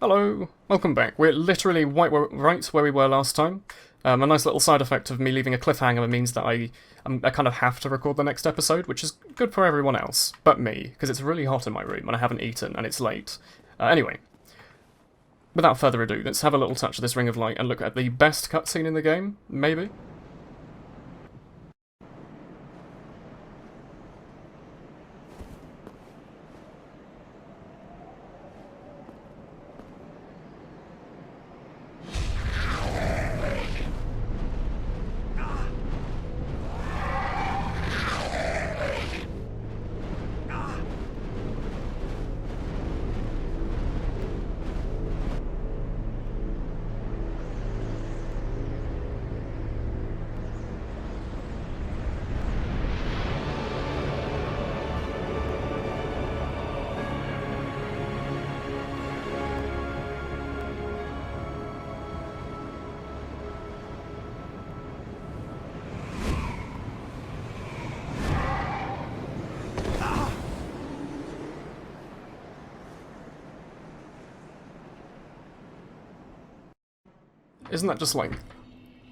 Hello, welcome back. We're literally right where we were last time. A nice little side effect of me leaving a cliffhanger means that I kind of have to record the next episode, which is good for everyone else, but me, because it's really hot in my room and I haven't eaten and it's late. Anyway, without further ado, let's have a little touch of this Ring of Light and look at the best cutscene in the game, maybe? Isn't that just like...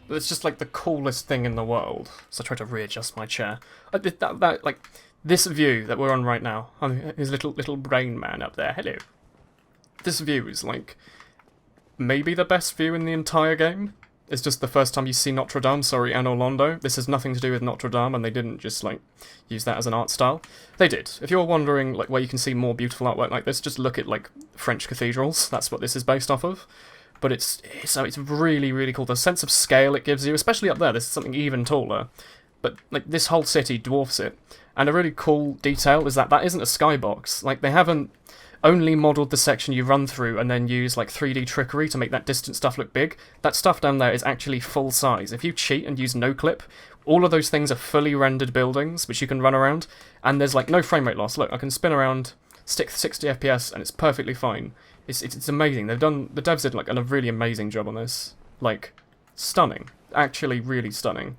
It's just like the coolest thing in the world. So I try to readjust my chair. Like, this view that we're on right now, his little brain man up there, hello. This view is like, maybe the best view in the entire game. It's just the first time you see Notre Dame, sorry, Anor Londo. This has nothing to do with Notre Dame, and they didn't just, like, use that as an art style. They did. If you're wondering, like, where you can see more beautiful artwork like this, just look at, like, French cathedrals. That's what this is based off of. But it's really, really cool. The sense of scale it gives you, especially up there, this is something even taller. But like this whole city dwarfs it. And a really cool detail is that isn't a skybox. Like they haven't only modelled the section you run through and then use like 3D trickery to make that distant stuff look big. That stuff down there is actually full size. If you cheat and use no clip, all of those things are fully rendered buildings which you can run around, and there's like no frame rate loss. Look, I can spin around, stick 60 FPS, and it's perfectly fine. It's amazing. The devs did like a really amazing job on this. Like, stunning. Actually, really stunning.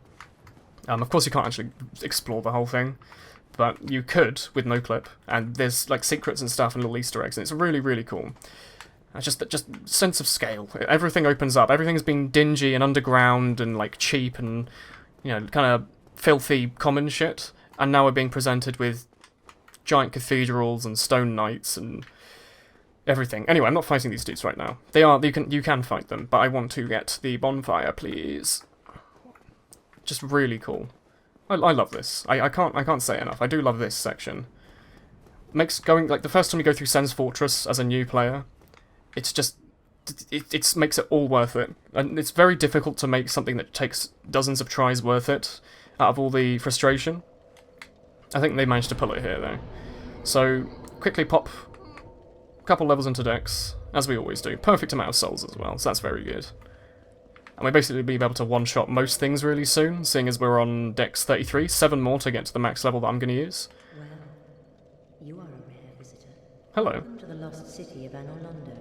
Of course, you can't actually explore the whole thing, but you could with no clip. And there's like secrets and stuff and little Easter eggs, and it's really, really cool. Just sense of scale. Everything opens up. Everything's been dingy and underground and like cheap and kind of filthy common shit. And now we're being presented with giant cathedrals and stone knights and everything. Anyway, I'm not fighting these dudes right now. You can fight them, but I want to get the bonfire, please. Just really cool. I love this. I can't say enough. I do love this section. Makes going like the first time you go through Sen's Fortress as a new player, it's just it makes it all worth it. And it's very difficult to make something that takes dozens of tries worth it out of all the frustration. I think they managed to pull it here though. So quickly pop couple levels into Dex, as we always do. Perfect amount of souls as well, so that's very good. And we'll basically be able to one-shot most things really soon, seeing as we're on Dex 33. 7 more to get to the max level that I'm going to use. Well, you are a rare visitor. Hello. Welcome to the lost city of Anor Londo,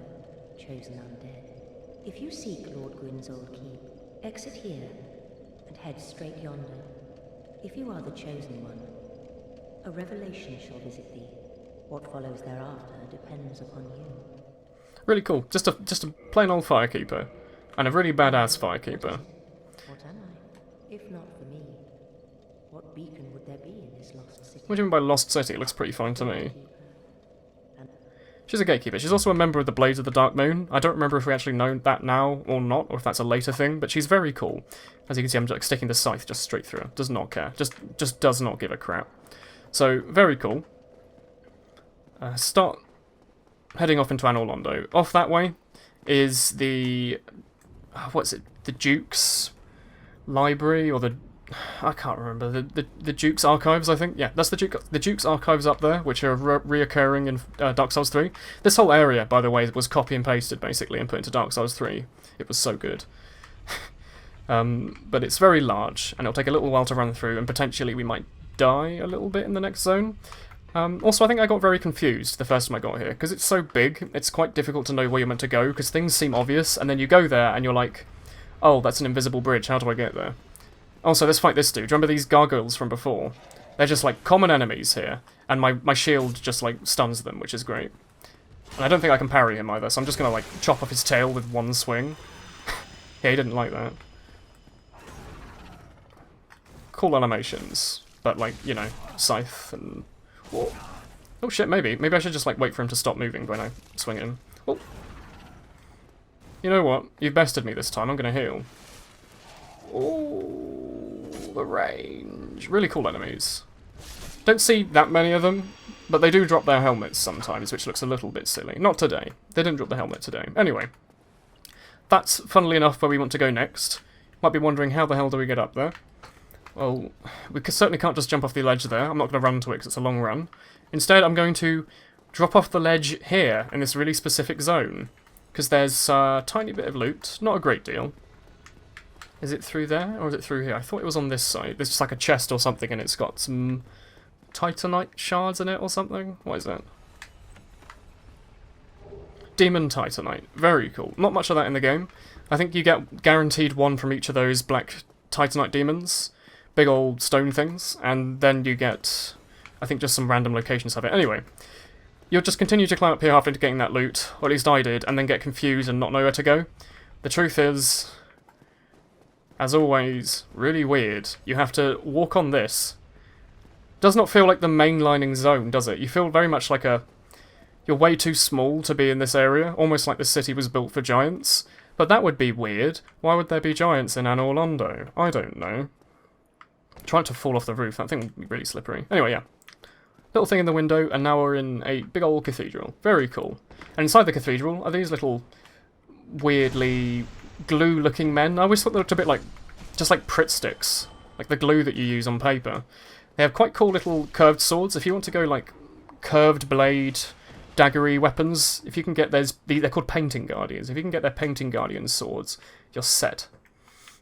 chosen undead. If you seek Lord Gwyn's old keep, exit here and head straight yonder. If you are the chosen one, a revelation shall visit thee. What follows thereafter depends upon you. Really cool. Just a plain old firekeeper. And a really badass firekeeper. What am I? If not for me, what beacon would there be in this lost city? What do you mean by lost city? It looks pretty fine to me. She's a gatekeeper. She's also a member of the Blades of the Dark Moon. I don't remember if we actually know that now or not, or if that's a later thing, but she's very cool. As you can see, I'm like sticking the scythe just straight through her. Does not care. Just does not give a crap. So, very cool. Start heading off into Anor Londo. Off that way is the... what's it? The Duke's Library, or the... I can't remember. The Duke's Archives, I think? Yeah, that's the Duke's Archives up there, which are reoccurring in Dark Souls 3. This whole area, by the way, was copy and pasted, basically, and put into Dark Souls 3. It was so good. But it's very large, and it'll take a little while to run through, and potentially we might die a little bit in the next zone. Also, I think I got very confused the first time I got here, because it's so big, it's quite difficult to know where you're meant to go, because things seem obvious, and then you go there, and you're like, oh, that's an invisible bridge, how do I get there? Also, let's fight this dude. Do you remember these gargoyles from before? They're just, like, common enemies here, and my shield just, like, stuns them, which is great. And I don't think I can parry him either, so I'm just going to, like, chop off his tail with one swing. Yeah, he didn't like that. Cool animations, but, like, you know, scythe and... Whoa. Oh shit, maybe. Maybe I should just, like, wait for him to stop moving when I swing at him. Oh. You know what? You've bested me this time. I'm going to heal. Oh, the range. Really cool enemies. Don't see that many of them, but they do drop their helmets sometimes, which looks a little bit silly. Not today. They didn't drop the helmet today. Anyway, that's, funnily enough, where we want to go next. Might be wondering, how the hell do we get up there? Well, we certainly can't just jump off the ledge there. I'm not going to run to it because it's a long run. Instead, I'm going to drop off the ledge here, in this really specific zone. Because there's a tiny bit of loot. Not a great deal. Is it through there, or is it through here? I thought it was on this side. There's just like a chest or something, and it's got some titanite shards in it or something? What is that? Demon titanite. Very cool. Not much of that in the game. I think you get guaranteed one from each of those black titanite demons. Big old stone things. And then you get, I think, just some random locations of it. Anyway, you'll just continue to climb up here after getting that loot, or at least I did, and then get confused and not know where to go. The truth is, as always, really weird. You have to walk on this. Does not feel like the mainlining zone, does it? You feel very much like you're way too small to be in this area, almost like the city was built for giants. But that would be weird. Why would there be giants in Anor Londo? I don't know. Trying to fall off the roof, that thing would be really slippery. Anyway, yeah. Little thing in the window, and now we're in a big old cathedral. Very cool. And inside the cathedral are these little weirdly glue-looking men. I always thought they looked a bit like, just like Pritt sticks. Like the glue that you use on paper. They have quite cool little curved swords. If you want to go like curved blade, daggery weapons, if you can get they're called painting guardians. If you can get their painting guardian swords, you're set.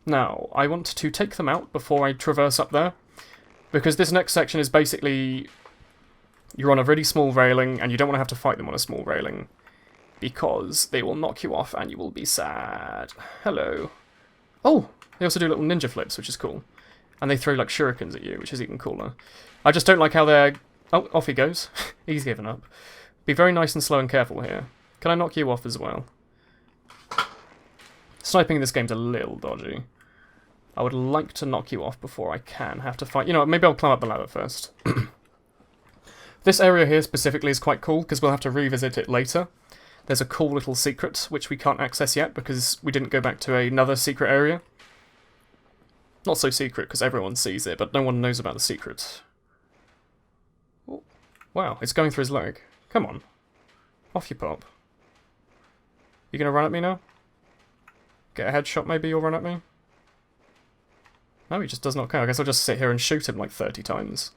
Now, I want to take them out before I traverse up there, because this next section is basically you're on a really small railing and you don't want to have to fight them on a small railing, because they will knock you off and you will be sad. Hello. Oh, they also do little ninja flips, which is cool. And they throw like shurikens at you, which is even cooler. I just don't like how they're... Oh, off he goes. He's given up. Be very nice and slow and careful here. Can I knock you off as well? Sniping in this game's a little dodgy. I would like to knock you off before I can have to fight... You know what, maybe I'll climb up the ladder first. This area here specifically is quite cool, because we'll have to revisit it later. There's a cool little secret, which we can't access yet, because we didn't go back to another secret area. Not so secret, because everyone sees it, but no one knows about the secret. Oh, wow, it's going through his leg. Come on. Off you pop. You gonna run at me now? Get a headshot maybe, you'll run at me? No, he just does not care. I guess I'll just sit here and shoot him like 30 times.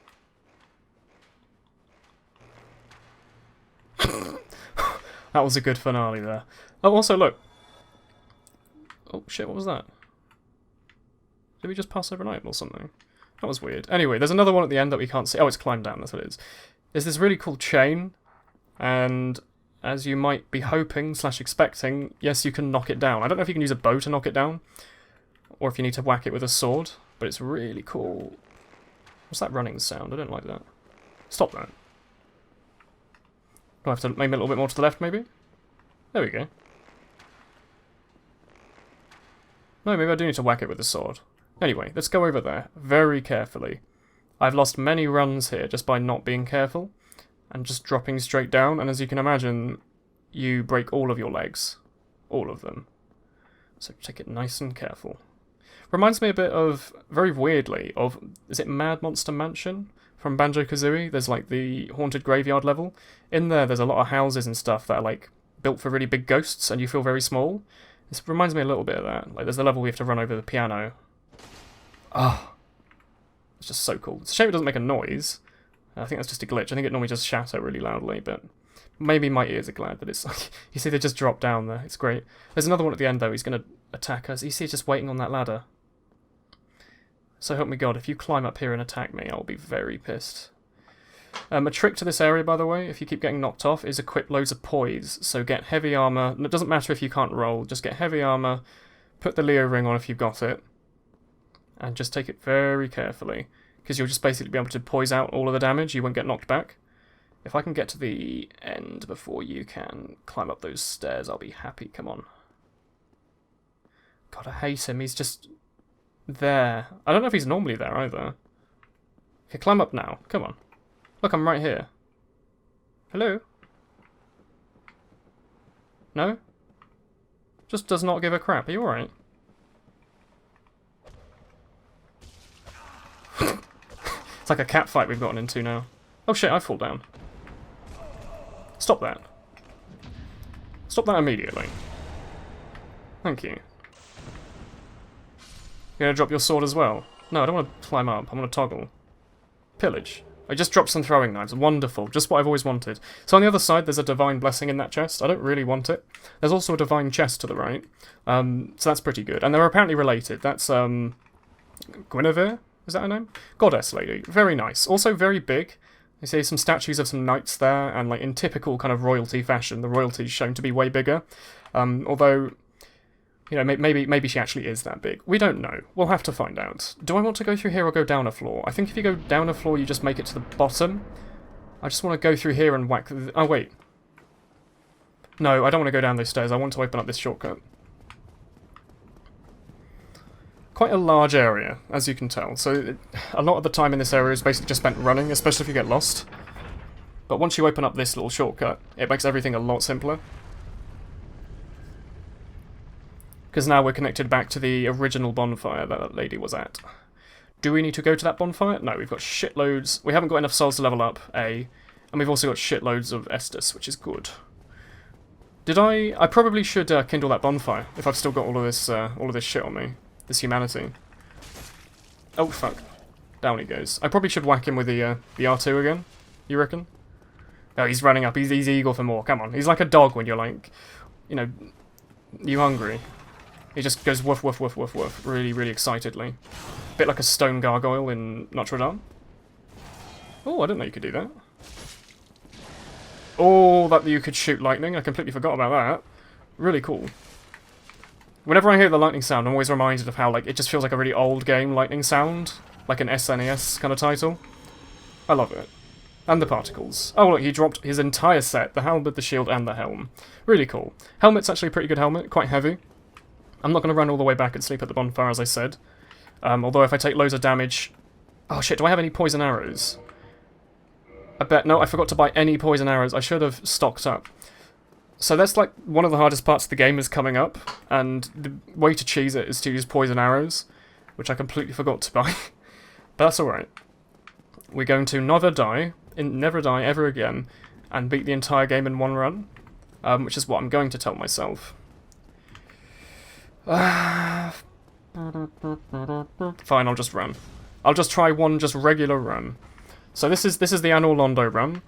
That was a good finale there. Oh, also, look. Oh, shit, what was that? Did we just pass overnight or something? That was weird. Anyway, there's another one at the end that we can't see. Oh, it's climbed down, that's what it is. There's this really cool chain, and as you might be hoping / expecting, yes, you can knock it down. I don't know if you can use a bow to knock it down, or if you need to whack it with a sword, but it's really cool. What's that running sound? I don't like that. Stop that. Do I have to maybe a little bit more to the left, maybe? There we go. No, maybe I do need to whack it with a sword. Anyway, let's go over there, very carefully. I've lost many runs here just by not being careful, and just dropping straight down, and as you can imagine, you break all of your legs. All of them. So take it nice and careful. Reminds me a bit of, very weirdly, of, is it Mad Monster Mansion? From Banjo-Kazooie? There's like the haunted graveyard level. In there's a lot of houses and stuff that are like built for really big ghosts, and you feel very small. This reminds me a little bit of that. Like there's the level we have to run over the piano. Ah, it's just so cool. It's a shame it doesn't make a noise. I think that's just a glitch. I think it normally just shatter really loudly, but maybe my ears are glad that it's like... You see they just drop down there. It's great. There's another one at the end though. He's going to attack us. You see just waiting on that ladder. So help me God, if you climb up here and attack me, I'll be very pissed. A trick to this area, by the way, if you keep getting knocked off, is equip loads of poise. So get heavy armour. And it doesn't matter if you can't roll. Just get heavy armour. Put the Leo ring on if you've got it. And just take it very carefully. Because you'll just basically be able to poise out all of the damage. You won't get knocked back. If I can get to the end before you can climb up those stairs, I'll be happy. Come on. God, I hate him. He's just there. I don't know if he's normally there either. Okay, climb up now. Come on. Look, I'm right here. Hello? No? Just does not give a crap. Are you alright? It's like a cat fight we've gotten into now. Oh shit, I fall down. Stop that. Stop that immediately. Thank you. You're gonna drop your sword as well? No, I don't want to climb up. I want to toggle. Pillage. I just dropped some throwing knives. Wonderful. Just what I've always wanted. So on the other side, there's a divine blessing in that chest. I don't really want it. There's also a divine chest to the right. So that's pretty good. And they're apparently related. That's, Guinevere? Is that her name? Goddess lady. Very nice. Also very big. You see some statues of some knights there, and like in typical kind of royalty fashion, the royalty's shown to be way bigger. Although, you know, maybe she actually is that big. We don't know. We'll have to find out. Do I want to go through here or go down a floor? I think if you go down a floor, you just make it to the bottom. I just want to go through here and whack the... Oh, wait. No, I don't want to go down those stairs. I want to open up this shortcut. Quite a large area, as you can tell. So a lot of the time in this area is basically just spent running, especially if you get lost. But once you open up this little shortcut, it makes everything a lot simpler. Because now we're connected back to the original bonfire that lady was at. Do we need to go to that bonfire? No, we've got shitloads. We haven't got enough souls to level up, A. And we've also got shitloads of Estus, which is good. Did I probably should kindle that bonfire, if I've still got all of this shit on me. This humanity. Oh, fuck. Down he goes. I probably should whack him with the R2 again. You reckon? Oh, he's running up. He's eager for more. Come on. He's like a dog when you're like, you know, you hungry. He just goes woof, woof, woof, woof, woof. Really, really excitedly. Bit like a stone gargoyle in Notre Dame. Oh, I didn't know you could do that. Oh, that you could shoot lightning. I completely forgot about that. Really cool. Whenever I hear the lightning sound, I'm always reminded of how, like, it just feels like a really old game lightning sound. Like an SNES kind of title. I love it. And the particles. Oh, look, he dropped his entire set. The helmet, the shield, and the helm. Really cool. Helmet's actually a pretty good helmet. Quite heavy. I'm not going to run all the way back and sleep at the bonfire, as I said. Although if I take loads of damage... Oh, shit, do I have any poison arrows? I bet... No, I forgot to buy any poison arrows. I should have stocked up. So that's like one of the hardest parts of the game is coming up, and the way to cheese it is to use poison arrows, which I completely forgot to buy. But that's alright. We're going to never die ever again, and beat the entire game in one run, which is what I'm going to tell myself. Fine, I'll just run. I'll just try one just regular run. So this is the Anor Londo run.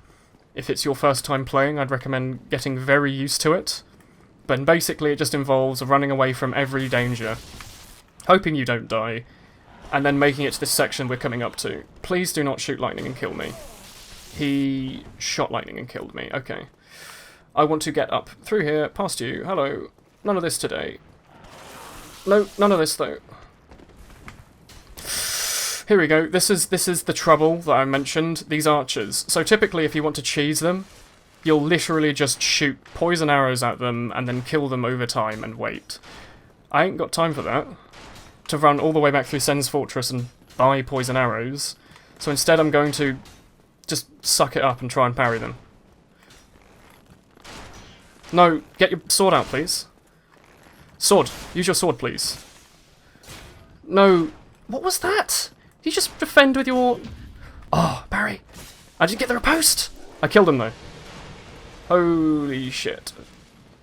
If it's your first time playing, I'd recommend getting very used to it. But basically it just involves running away from every danger, hoping you don't die, and then making it to this section we're coming up to. Please do not shoot lightning and kill me. He shot lightning and killed me. Okay. I want to get up through here, past you. Hello. None of this today. No, none of this though. Here we go. This is the trouble that I mentioned. These archers. So typically, if you want to cheese them, you'll literally just shoot poison arrows at them and then kill them over time and wait. I ain't got time for that. To run all the way back through Sen's Fortress and buy poison arrows. So instead, I'm going to just suck it up and try and parry them. No, get your sword out, please. Sword. Use your sword, please. No. What was that? You just defend with your... Oh, Barry. I didn't get the riposte. I killed him, though. Holy shit.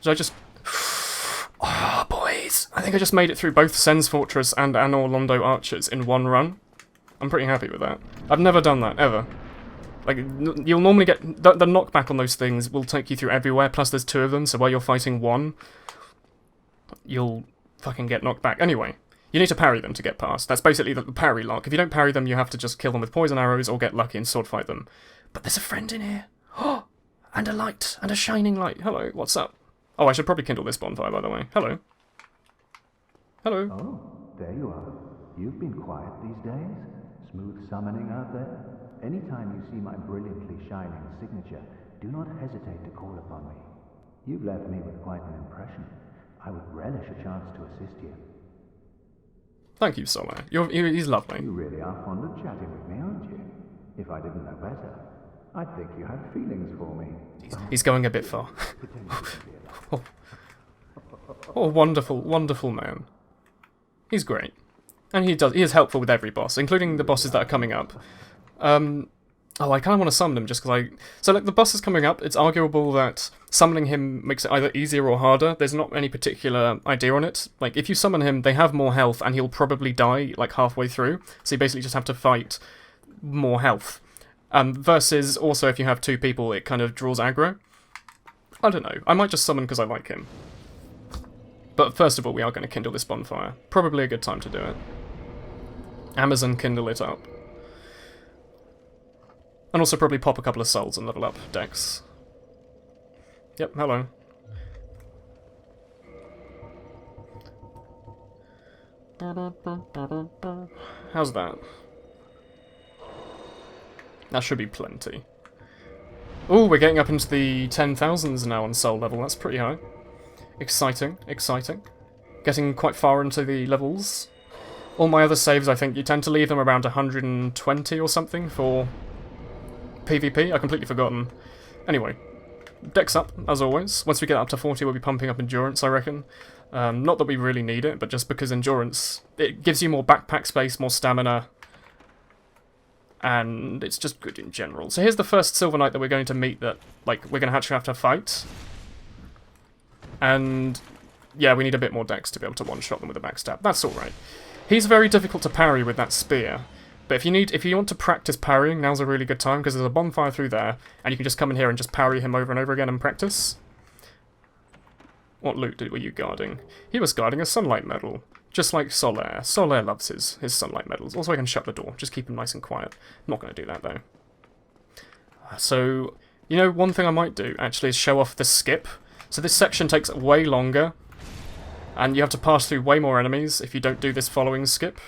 Did I just... Oh, boys. I think I just made it through both Sen's Fortress and Anor Londo archers in one run. I'm pretty happy with that. I've never done that, ever. Like, you'll normally get... The knockback on those things will take you through everywhere, plus there's two of them, so while you're fighting one, you'll fucking get knocked back. Anyway. You need to parry them to get past. That's basically the parry lock. If you don't parry them, you have to just kill them with poison arrows or get lucky and sword fight them. But there's a friend in here. Oh, and a light. And a shining light. Hello, what's up? Oh, I should probably kindle this bonfire, by the way. Hello. Hello. Oh, there you are. You've been quiet these days. Smooth summoning out there. Anytime you see my brilliantly shining signature, do not hesitate to call upon me. You've left me with quite an impression. I would relish a chance to assist you. Thank you, Solaire. He's lovely. You really are fond of chatting with me, aren't you? If I didn't know better, I'd think you had feelings for me. He's going a bit far. Oh, wonderful, wonderful man. He's great. And he is helpful with every boss, including the bosses that are coming up. Oh, I kind of want to summon him just because So, like, the boss is coming up. It's arguable that summoning him makes it either easier or harder. There's not any particular idea on it. Like, if you summon him, they have more health, and he'll probably die, like, halfway through. So you basically just have to fight more health. Versus, also, if you have two people, it kind of draws aggro. I don't know. I might just summon because I like him. But first of all, we are going to kindle this bonfire. Probably a good time to do it. Amazon kindle it up. And also probably pop a couple of souls and level up Dex. Yep, hello. How's that? That should be plenty. Oh, we're getting up into the 10,000s now on soul level. That's pretty high. Exciting, exciting. Getting quite far into the levels. All my other saves, I think, you tend to leave them around 120 or something for PvP. I've completely forgotten. Anyway, Dex up, as always. Once we get up to 40, we'll be pumping up endurance, I reckon. Not that we really need it, but just because endurance, it gives you more backpack space, more stamina, and it's just good in general. So here's the first Silver Knight that we're going to meet that, like, we're going to actually have to fight. And, yeah, we need a bit more Dex to be able to one-shot them with a backstab. That's alright. He's very difficult to parry with that spear. But if you want to practice parrying, now's a really good time, because there's a bonfire through there, and you can just come in here and just parry him over and over again and practice. What loot were you guarding? He was guarding a sunlight medal, just like Solaire. Solaire loves his sunlight medals. Also, I can shut the door, just keep him nice and quiet. I'm not going to do that, though. So, you know, one thing I might do, actually, is show off the skip. So this section takes way longer, and you have to pass through way more enemies if you don't do this following skip,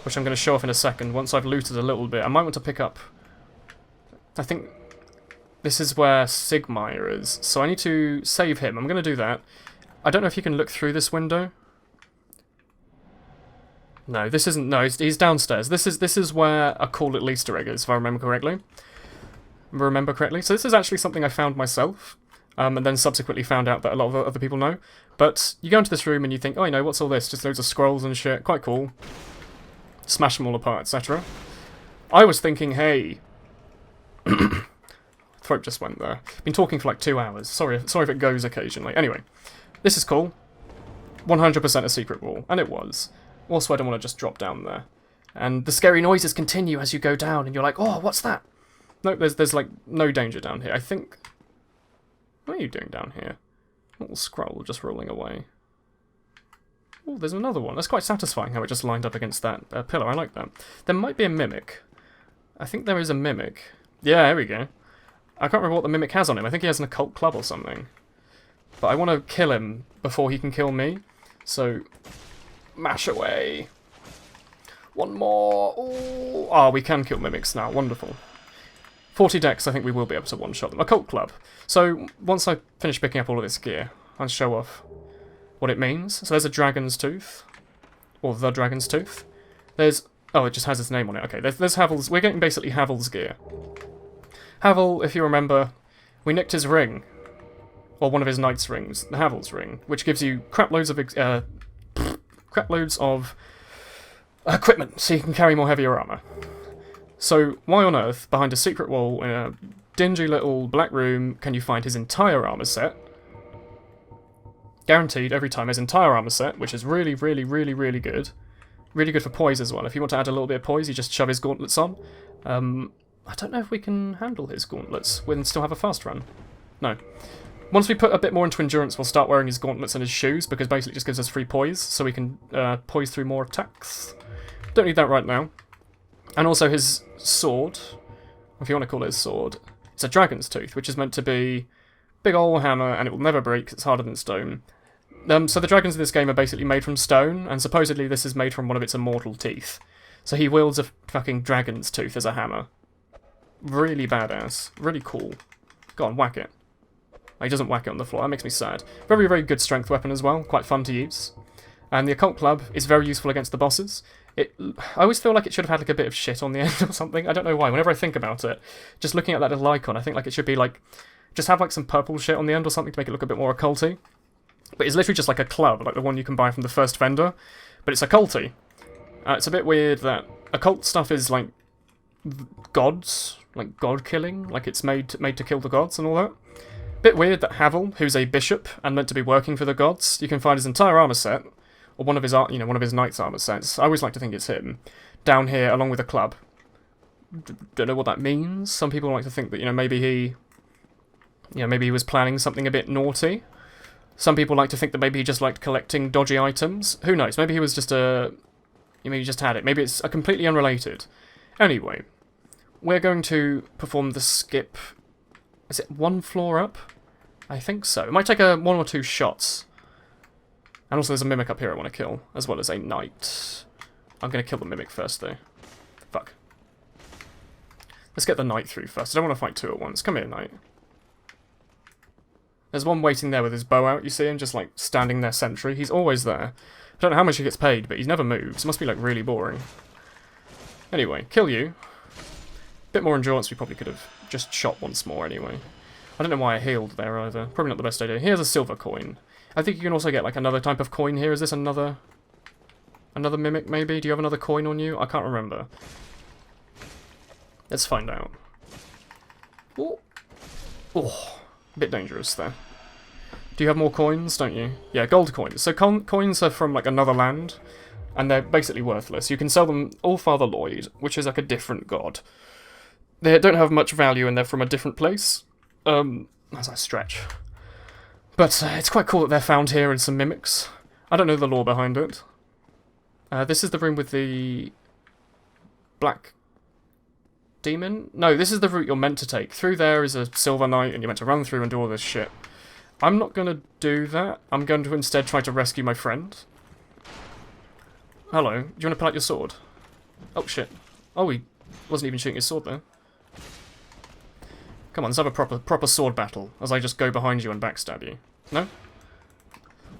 which I'm going to show off in a second once I've looted a little bit. I might want to pick up... I think this is where Siegmeyer is, so I need to save him. I'm going to do that. I don't know if you can look through this window. No, this isn't... No, he's downstairs. This is where a Call It Easter egg is, if I remember correctly. So this is actually something I found myself, and then subsequently found out that a lot of other people know. But you go into this room and you think, oh, you know, what's all this? Just loads of scrolls and shit. Quite cool. Smash them all apart, etc. I was thinking, hey... Throat just went there. Been talking for like 2 hours. Sorry if it goes occasionally. Anyway, this is cool. 100% a secret wall, and it was. Also, I don't want to just drop down there. And the scary noises continue as you go down, and you're like, oh, what's that? No, there's like no danger down here. I think... What are you doing down here? A little scroll just rolling away. Oh, there's another one. That's quite satisfying how it just lined up against that pillar. I like that. There might be a mimic. I think there is a mimic. Yeah, here we go. I can't remember what the mimic has on him. I think he has an occult club or something. But I want to kill him before he can kill me. So, mash away. One more. Ooh. Ah, we can kill mimics now. Wonderful. 40 Dex, I think we will be able to one-shot them. Occult club. So, once I finish picking up all of this gear, I'll show off what it means. So there's a dragon's tooth. Or the dragon's tooth. There's... Oh, it just has its name on it. Okay, there's Havel's... We're getting basically Havel's gear. Havel, if you remember, we nicked his ring. Or one of his knight's rings. The Havel's ring. Which gives you crap loads of equipment, so you can carry more heavier armour. So, why on earth, behind a secret wall in a dingy little black room, can you find his entire armour set? Guaranteed every time his entire armour set, which is really, really, really, really good. Really good for poise as well. If you want to add a little bit of poise, you just shove his gauntlets on. I don't know if we can handle his gauntlets and still have a fast run. No. Once we put a bit more into endurance, we'll start wearing his gauntlets and his shoes, because basically it just gives us free poise, so we can poise through more attacks. Don't need that right now. And also his sword, if you want to call it his sword, it's a dragon's tooth, which is meant to be big ol' hammer, and it will never break, it's harder than stone. So the dragons in this game are basically made from stone, and supposedly this is made from one of its immortal teeth. So he wields a fucking dragon's tooth as a hammer. really badass. Really cool. Go on, whack it. He doesn't whack it on the floor. That makes me sad. Very, very good strength weapon as well. Quite fun to use. And the Occult Club is very useful against the bosses. I always feel like it should have had like a bit of shit on the end or something. I don't know why. Whenever I think about it, just looking at that little icon, I think like it should be like, just have like some purple shit on the end or something to make it look a bit more occulty. But it's literally just like a club, like the one you can buy from the first vendor. But it's occulty. It's a bit weird that occult stuff is like gods, like god killing, like it's made to kill the gods and all that. Bit weird that Havel, who's a bishop and meant to be working for the gods, you can find his entire armor set, or one of his knight's armor sets. I always like to think it's him, down here along with a club. Don't know what that means. Some people like to think that maybe he was planning something a bit naughty. Some people like to think that maybe he just liked collecting dodgy items. Who knows? Maybe he was just maybe he just had it. Maybe it's completely unrelated. Anyway, we're going to perform the skip. Is it one floor up? I think so. It might take one or two shots. And also there's a mimic up here I want to kill, as well as a knight. I'm going to kill the mimic first, though. Fuck. Let's get the knight through first. I don't want to fight two at once. Come here, knight. There's one waiting there with his bow out, you see him, just like standing there sentry. He's always there. I don't know how much he gets paid, but he never moves. It must be like really boring. Anyway, kill you. Bit more endurance, we probably could have just shot once more anyway. I don't know why I healed there either. Probably not the best idea. Here's a silver coin. I think you can also get like another type of coin here. Is this another mimic maybe? Do you have another coin on you? I can't remember. Let's find out. Oh, a bit dangerous there. Do you have more coins, don't you? Yeah, gold coins. So coins are from like another land, and they're basically worthless. You can sell them All Father Lloyd, which is like a different god. They don't have much value and they're from a different place. As I stretch. But it's quite cool that they're found here in some mimics. I don't know the lore behind it. This is the room with the black demon? No, this is the route you're meant to take. Through there is a silver knight and you're meant to run through and do all this shit. I'm not going to do that. I'm going to instead try to rescue my friend. Hello. Do you want to pull out your sword? Oh, shit. Oh, he wasn't even shooting his sword there. Come on, let's have a proper sword battle, as I just go behind you and backstab you. No?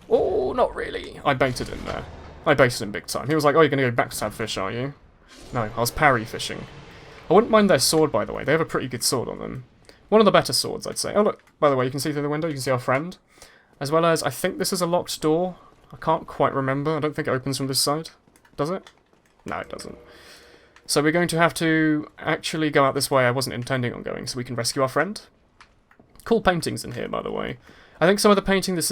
Oh, not really. I baited him there. I baited him big time. He was like, oh, you're going to go backstab fish, are you? No, I was parry fishing. I wouldn't mind their sword, by the way. They have a pretty good sword on them. One of the better swords, I'd say. Oh, look, by the way, you can see through the window, you can see our friend. As well as, I think this is a locked door. I can't quite remember. I don't think it opens from this side. Does it? No, it doesn't. So we're going to have to actually go out this way I wasn't intending on going, so we can rescue our friend. Cool paintings in here, by the way. I think some of the paintings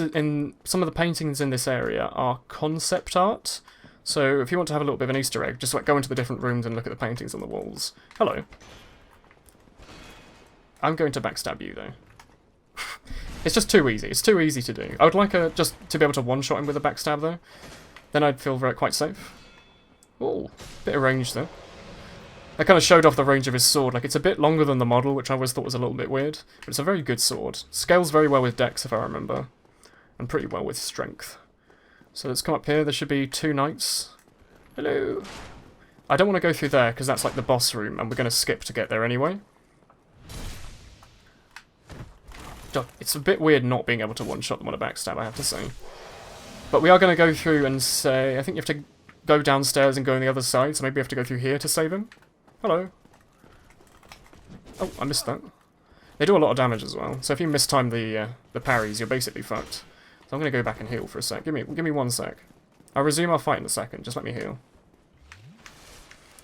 in this area are concept art. So if you want to have a little bit of an Easter egg, just like go into the different rooms and look at the paintings on the walls. Hello. I'm going to backstab you though. It's just too easy. It's too easy to do. I would like just to be able to one-shot him with a backstab though. Then I'd feel quite safe. Ooh, bit of range though. I kind of showed off the range of his sword. Like, it's a bit longer than the model, which I always thought was a little bit weird. But it's a very good sword. Scales very well with dex, if I remember. And pretty well with strength. So let's come up here. There should be two knights. Hello. I don't want to go through there, because that's like the boss room, and we're going to skip to get there anyway. It's a bit weird not being able to one-shot them on a backstab, I have to say. But we are going to go through and say... I think you have to go downstairs and go on the other side, so maybe we have to go through here to save him. Hello. Oh, I missed that. They do a lot of damage as well, so if you mistime the parries, you're basically fucked. So I'm going to go back and heal for a sec. Give me 1 sec. I'll resume our fight in a second, just let me heal.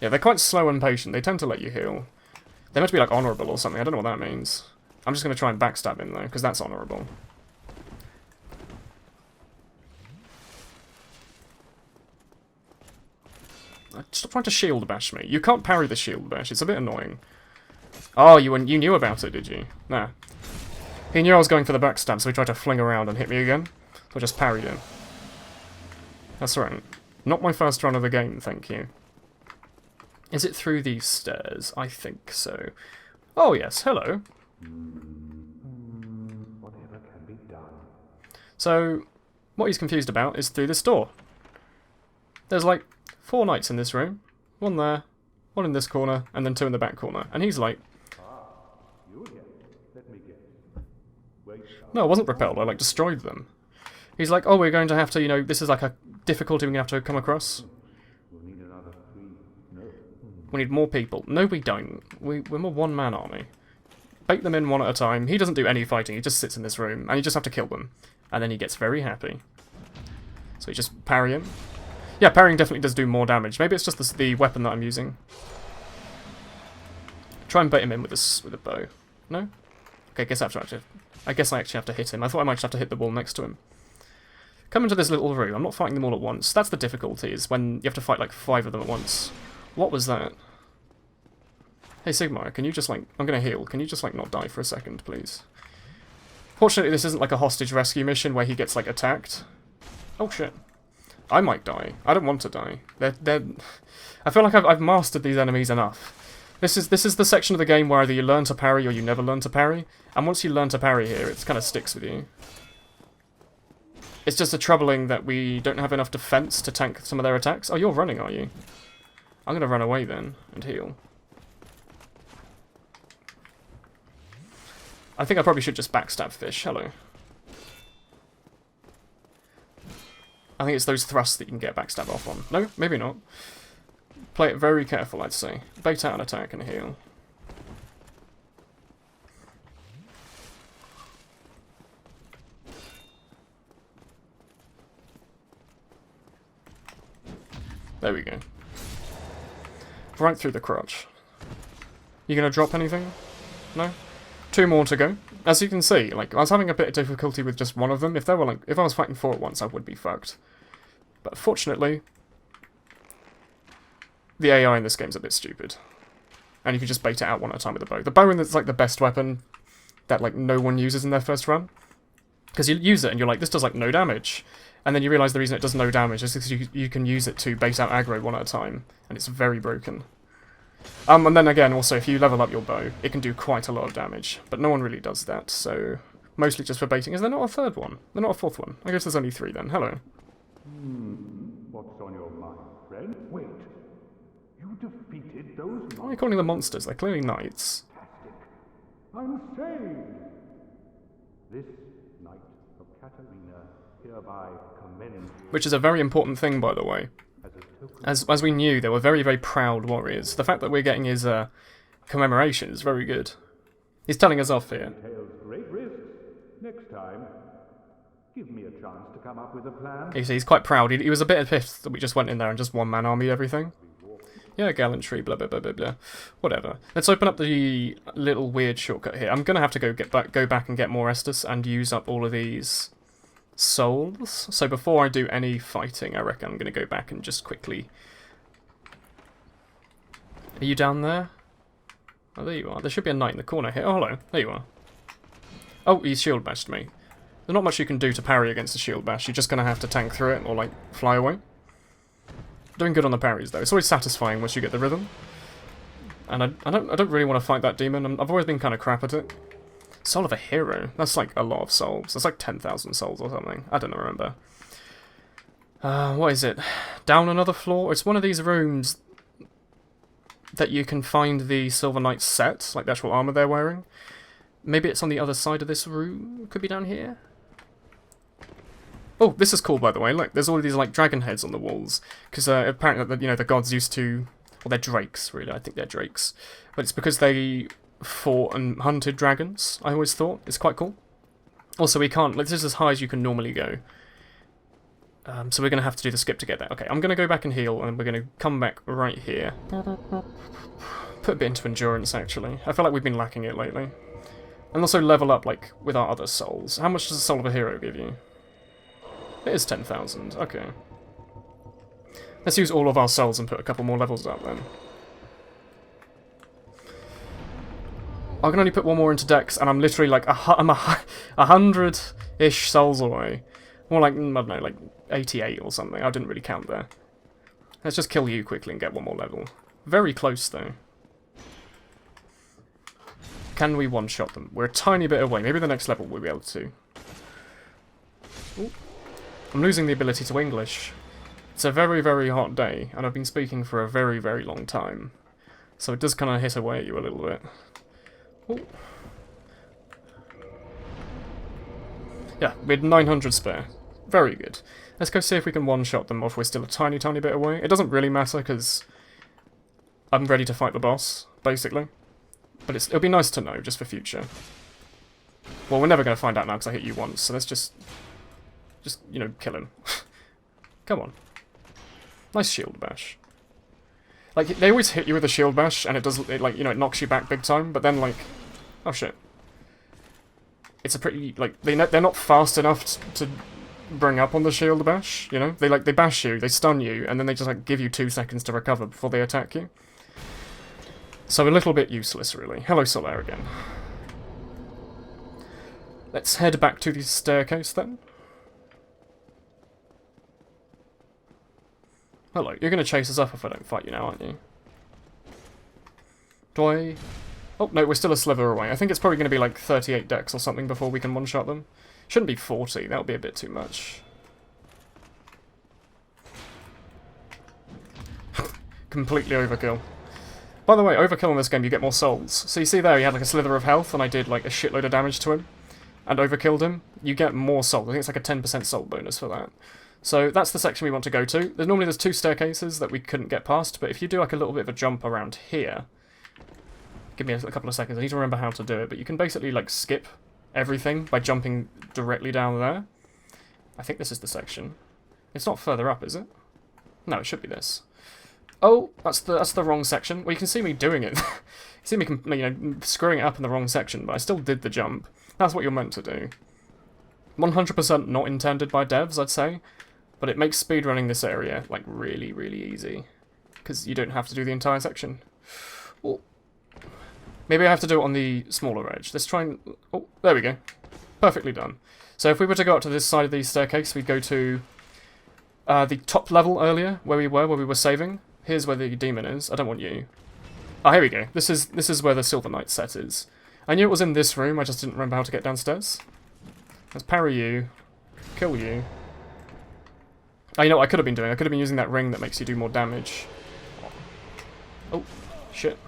Yeah, they're quite slow and patient. They tend to let you heal. They meant to be like honourable or something, I don't know what that means. I'm just going to try and backstab him though, because that's honourable. Stop trying to shield bash me. You can't parry the shield bash. It's a bit annoying. Oh, you knew about it, did you? Nah. He knew I was going for the backstab, so he tried to fling around and hit me again. So I just parried him. That's right. Not my first run of the game, thank you. Is it through these stairs? I think so. Oh yes, hello. Whatever can be done. So, what he's confused about is through this door. There's like 4 knights in this room. 1 there, 1 in this corner, and then 2 in the back corner. And he's like, No, I wasn't repelled, I, like, destroyed them. He's like, oh, we're going to have to, you know, this is like a difficulty we're going to have to come across. We need more people. No, we don't. We're a one-man army. Bait them in one at a time. He doesn't do any fighting, he just sits in this room, and you just have to kill them. And then he gets very happy. So you just parry him. Yeah, parrying definitely does do more damage. Maybe it's just the weapon that I'm using. Try and bait him in with a bow. No? Okay, I guess I actually have to hit him. I thought I might just have to hit the wall next to him. Come into this little room. I'm not fighting them all at once. That's the difficulty, is when you have to fight like 5 of them at once. What was that? Hey Siegmeyer, can you just like... I'm gonna heal. Can you just like not die for a second, please? Fortunately, this isn't like a hostage rescue mission where he gets like attacked. Oh shit. I might die. I don't want to die. They're... I feel like I've mastered these enemies enough. This is the section of the game where either you learn to parry or you never learn to parry. And once you learn to parry here, it kind of sticks with you. It's just a troubling that we don't have enough defense to tank some of their attacks. Oh, you're running, are you? I'm going to run away then and heal. I think I probably should just backstab fish. Hello. I think it's those thrusts that you can get backstab off on. No, maybe not. Play it very careful, I'd say. Bait out an attack and heal. There we go. Right through the crotch. You gonna drop anything? No? 2 more to go. As you can see, like, I was having a bit of difficulty with just one of them. If I was fighting 4 at once, I would be fucked. But fortunately, the AI in this game's a bit stupid. And you can just bait it out one at a time with the bow. The bow is like the best weapon that like no one uses in their first run. Because you use it and you're like, this does like no damage. And then you realise the reason it does no damage is because you can use it to bait out aggro one at a time. And it's very broken. And then again, also, if you level up your bow, it can do quite a lot of damage. But no one really does that, so... Mostly just for baiting. Is there not a 3rd one? There's not a 4th one? I guess there's only 3 then. Hello. What's on your mind, friend? Wait. You defeated those... Why are you calling them monsters? They're clearly knights. Fantastic. I'm saved. This Knight of Katarina hereby commends... Which is a very important thing, by the way. As we knew, they were very, very proud warriors. The fact that we're getting his commemoration is very good. He's telling us off here. Great risks. Next time, give me a chance to come up with a plan. You see, he's quite proud. He was a bit pissed that we just went in there and just one-man armied everything. Yeah, gallantry, blah, blah, blah, blah, blah. Whatever. Let's open up the little weird shortcut here. I'm going to have to go back and get more Estus and use up all of these souls. So before I do any fighting, I reckon I'm going to go back and just quickly... Are you down there? Oh, there you are. There should be a knight in the corner here. Oh, hello. There you are. Oh, he's shield bashed me. There's not much you can do to parry against a shield bash. You're just going to have to tank through it or, like, fly away. Doing good on the parries, though. It's always satisfying once you get the rhythm. And I don't really want to fight that demon. I've always been kind of crap at it. Soul of a hero. That's like a lot of souls. That's like 10,000 souls or something. I don't remember. What is it? Down another floor? It's one of these rooms that you can find the Silver Knight set, like the actual armor they're wearing. Maybe it's on the other side of this room. Could be down here. Oh, this is cool, by the way. Look, there's all these like dragon heads on the walls because apparently, you know, the gods used to, well, they're drakes, really. I think they're drakes, but it's because they fought and hunted dragons. I always thought it's quite cool. Also, we can't. Like, this is as high as you can normally go. So we're gonna have to do the skip to get there. Okay, I'm gonna go back and heal, and we're gonna come back right here. Put a bit into endurance, actually. I feel like we've been lacking it lately. And also level up, like, with our other souls. How much does the Soul of a Hero give you? It is 10,000. Okay. Let's use all of our souls and put a couple more levels up, then. I can only put one more into Dex, and I'm literally, like, I'm 100-ish souls away. More like, I don't know, like 88 or something. I didn't really count there. Let's just kill you quickly and get one more level. Very close, though. Can we one-shot them? We're a tiny bit away. Maybe the next level we'll be able to. Ooh. I'm losing the ability to English. It's a very, very hot day, and I've been speaking for a very, very long time. So it does kind of hit away at you a little bit. Ooh. Yeah, we had 900 spare. Very good. Let's go see if we can one-shot them or if we're still a tiny, tiny bit away. It doesn't really matter, because I'm ready to fight the boss, basically. But it'll be nice to know, just for future. Well, we're never going to find out now, because I hit you once, so let's just, you know, kill him. Come on. Nice shield bash. Like, they always hit you with a shield bash, and like, you know, it knocks you back big time, but then, like, oh shit. It's a pretty, like, they're not fast enough to bring up on the shield bash, you know? They bash you, they stun you, and then they just, like, give you 2 seconds to recover before they attack you. So a little bit useless, really. Hello, Solaire again. Let's head back to the staircase, then. Hello, you're going to chase us up if I don't fight you now, aren't you? Do I... Oh, no, we're still a sliver away. I think it's probably going to be like 38 decks or something before we can one-shot them. Shouldn't be 40, that would be a bit too much. Completely overkill. By the way, overkill in this game, you get more souls. So you see there, he had like a slither of health, and I did like a shitload of damage to him, and overkilled him. You get more souls. I think it's like a 10% soul bonus for that. So that's the section we want to go to. Normally there's 2 staircases that we couldn't get past, but if you do like a little bit of a jump around here... Give me a couple of seconds, I need to remember how to do it, but you can basically like skip everything by jumping directly down there. I think this is the section. It's not further up, is it? No, it should be this. Oh, that's the wrong section. Well, you can see me doing it. You see me, you know, screwing it up in the wrong section, but I still did the jump. That's what you're meant to do. 100% not intended by devs, I'd say, but it makes speedrunning this area like really, really easy, because you don't have to do the entire section. Oh. Maybe I have to do it on the smaller edge. Let's try and... Oh, there we go. Perfectly done. So if we were to go up to this side of the staircase, we'd go to the top level earlier, where we were saving. Here's where the demon is. I don't want you. Ah, here we go. This is where the Silver Knight set is. I knew it was in this room, I just didn't remember how to get downstairs. Let's parry you. Kill you. Oh, you know what I could have been doing? I could have been using that ring that makes you do more damage. Oh, shit.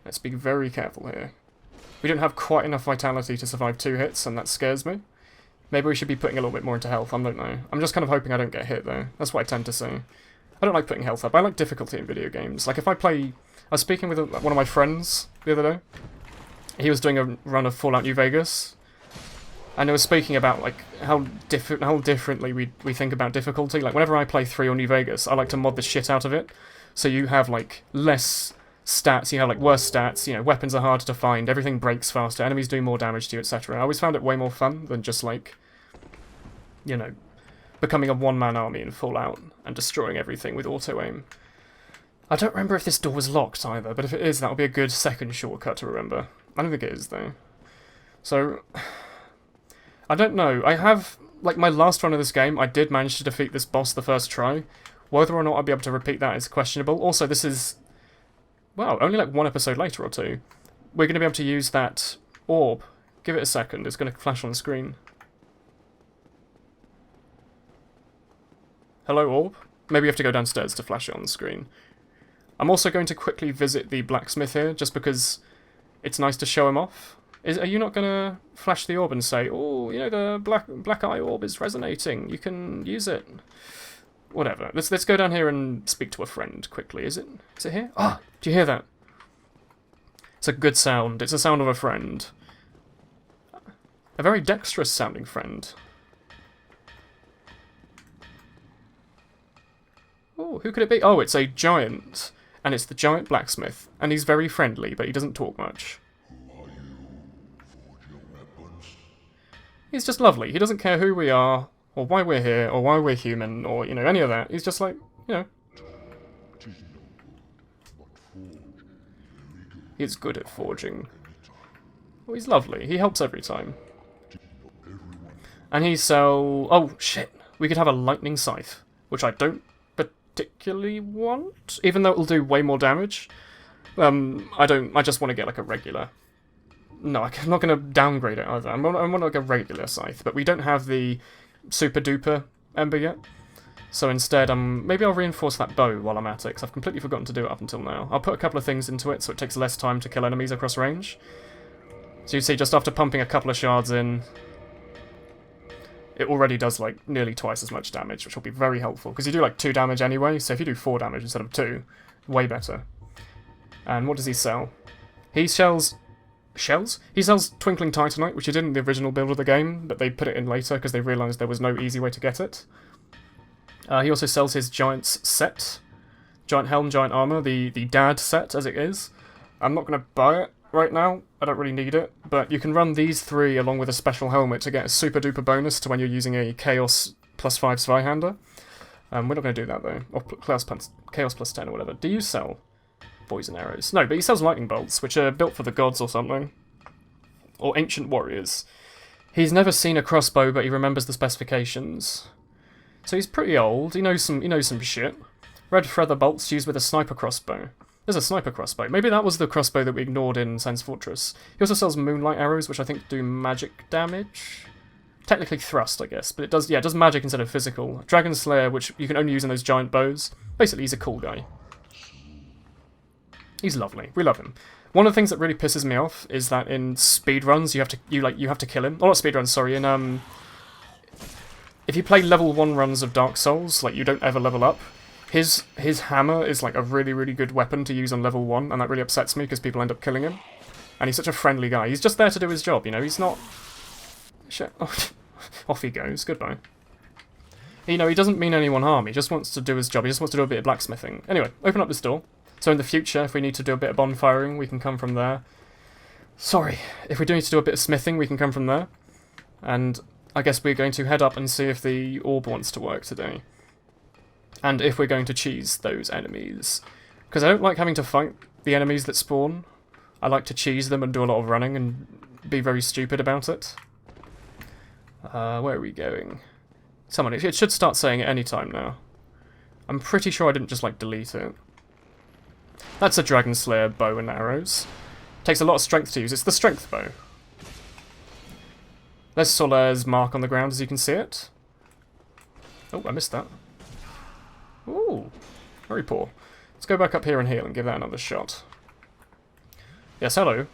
Let's be very careful here. We don't have quite enough vitality to survive 2 hits, and that scares me. Maybe we should be putting a little bit more into health, I don't know. I'm just kind of hoping I don't get hit, though. That's what I tend to say. I don't like putting health up. I like difficulty in video games. Like, if I play... I was speaking with one of my friends the other day. He was doing a run of Fallout New Vegas. And it was speaking about, like, how differently we think about difficulty. Like, whenever I play 3 or New Vegas, I like to mod the shit out of it. So you have, like, less... stats, you have like worse stats, you know, weapons are harder to find, everything breaks faster, enemies do more damage to you, etc. I always found it way more fun than just like, you know, becoming a one-man army in Fallout and destroying everything with auto-aim. I don't remember if this door was locked either, but if it is, that'll be a good second shortcut to remember. I don't think it is though. So, I don't know, I have, like my last run of this game, I did manage to defeat this boss the first try. Whether or not I'll be able to repeat that is questionable. Also, this is... Wow, only like 1 episode later or 2. We're going to be able to use that orb. Give it a second, it's going to flash on the screen. Hello, orb? Maybe you have to go downstairs to flash it on the screen. I'm also going to quickly visit the blacksmith here, just because it's nice to show him off. Are you not going to flash the orb and say, oh, you know, the black eye orb is resonating, you can use it? Whatever. Let's go down here and speak to a friend quickly. Is it here? Ah, do you hear that? It's a good sound. It's a sound of a friend. A very dexterous sounding friend. Oh, who could it be? Oh, it's a giant. And it's the giant blacksmith. And he's very friendly, but he doesn't talk much. He's just lovely. He doesn't care who we are, or why we're here, or why we're human, or, you know, any of that. He's just like, you know. He's good at forging. Oh, he's lovely. He helps every time. And he sell... Oh, shit. We could have a lightning scythe, which I don't particularly want, even though it'll do way more damage. I just want to get, like, a regular... No, I'm not going to downgrade it either. I want like a regular scythe, but we don't have the super duper ember yet. So instead, maybe I'll reinforce that bow while I'm at it, because I've completely forgotten to do it up until now. I'll put a couple of things into it so it takes less time to kill enemies across range. So you see, just after pumping a couple of shards in, it already does like nearly twice as much damage, which will be very helpful, because you do like 2 damage anyway, so if you do 4 damage instead of 2, way better. And what does he sell? He sells... Shells? He sells Twinkling Titanite, which he did in the original build of the game, but they put it in later because they realised there was no easy way to get it. He also sells his Giant's set. Giant Helm, Giant Armour, the dad set as it is. I'm not going to buy it right now, I don't really need it, but you can run these 3 along with a special helmet to get a super duper bonus to when you're using a Chaos +5 Zweihander. We're not going to do that though, or Chaos +10 or whatever. Do you sell poison arrows? No, but he sells lightning bolts, which are built for the gods or something. Or ancient warriors. He's never seen a crossbow, but he remembers the specifications. So he's pretty old, he knows some shit. Red feather bolts used with a sniper crossbow. There's a sniper crossbow. Maybe that was the crossbow that we ignored in Sans Fortress. He also sells moonlight arrows, which I think do magic damage. Technically thrust, I guess, but it does magic instead of physical. Dragon Slayer, which you can only use in those giant bows. Basically, he's a cool guy. He's lovely. We love him. One of the things that really pisses me off is that in speedruns you have to kill him. Oh, not speedruns, sorry. In if you play level 1 runs of Dark Souls, like you don't ever level up, his hammer is like a really, really good weapon to use on level 1, and that really upsets me because people end up killing him. And he's such a friendly guy. He's just there to do his job, you know. He's not... Shit. Off he goes. Goodbye. You know, he doesn't mean anyone harm. He just wants to do his job. He just wants to do a bit of blacksmithing. Anyway, open up this door. So in the future, if we need to do a bit of bonfiring, we can come from there. Sorry, if we do need to do a bit of smithing, we can come from there. And I guess we're going to head up and see if the orb wants to work today. And if we're going to cheese those enemies. Because I don't like having to fight the enemies that spawn. I like to cheese them and do a lot of running and be very stupid about it. Where are we going? Someone, it should start saying it any time now. I'm pretty sure I didn't just like delete it. That's a Dragon Slayer bow and arrows. Takes a lot of strength to use. It's the strength bow. There's Solaire's mark on the ground, as you can see it. Oh, I missed that. Ooh, very poor. Let's go back up here and heal and give that another shot. Yes, hello.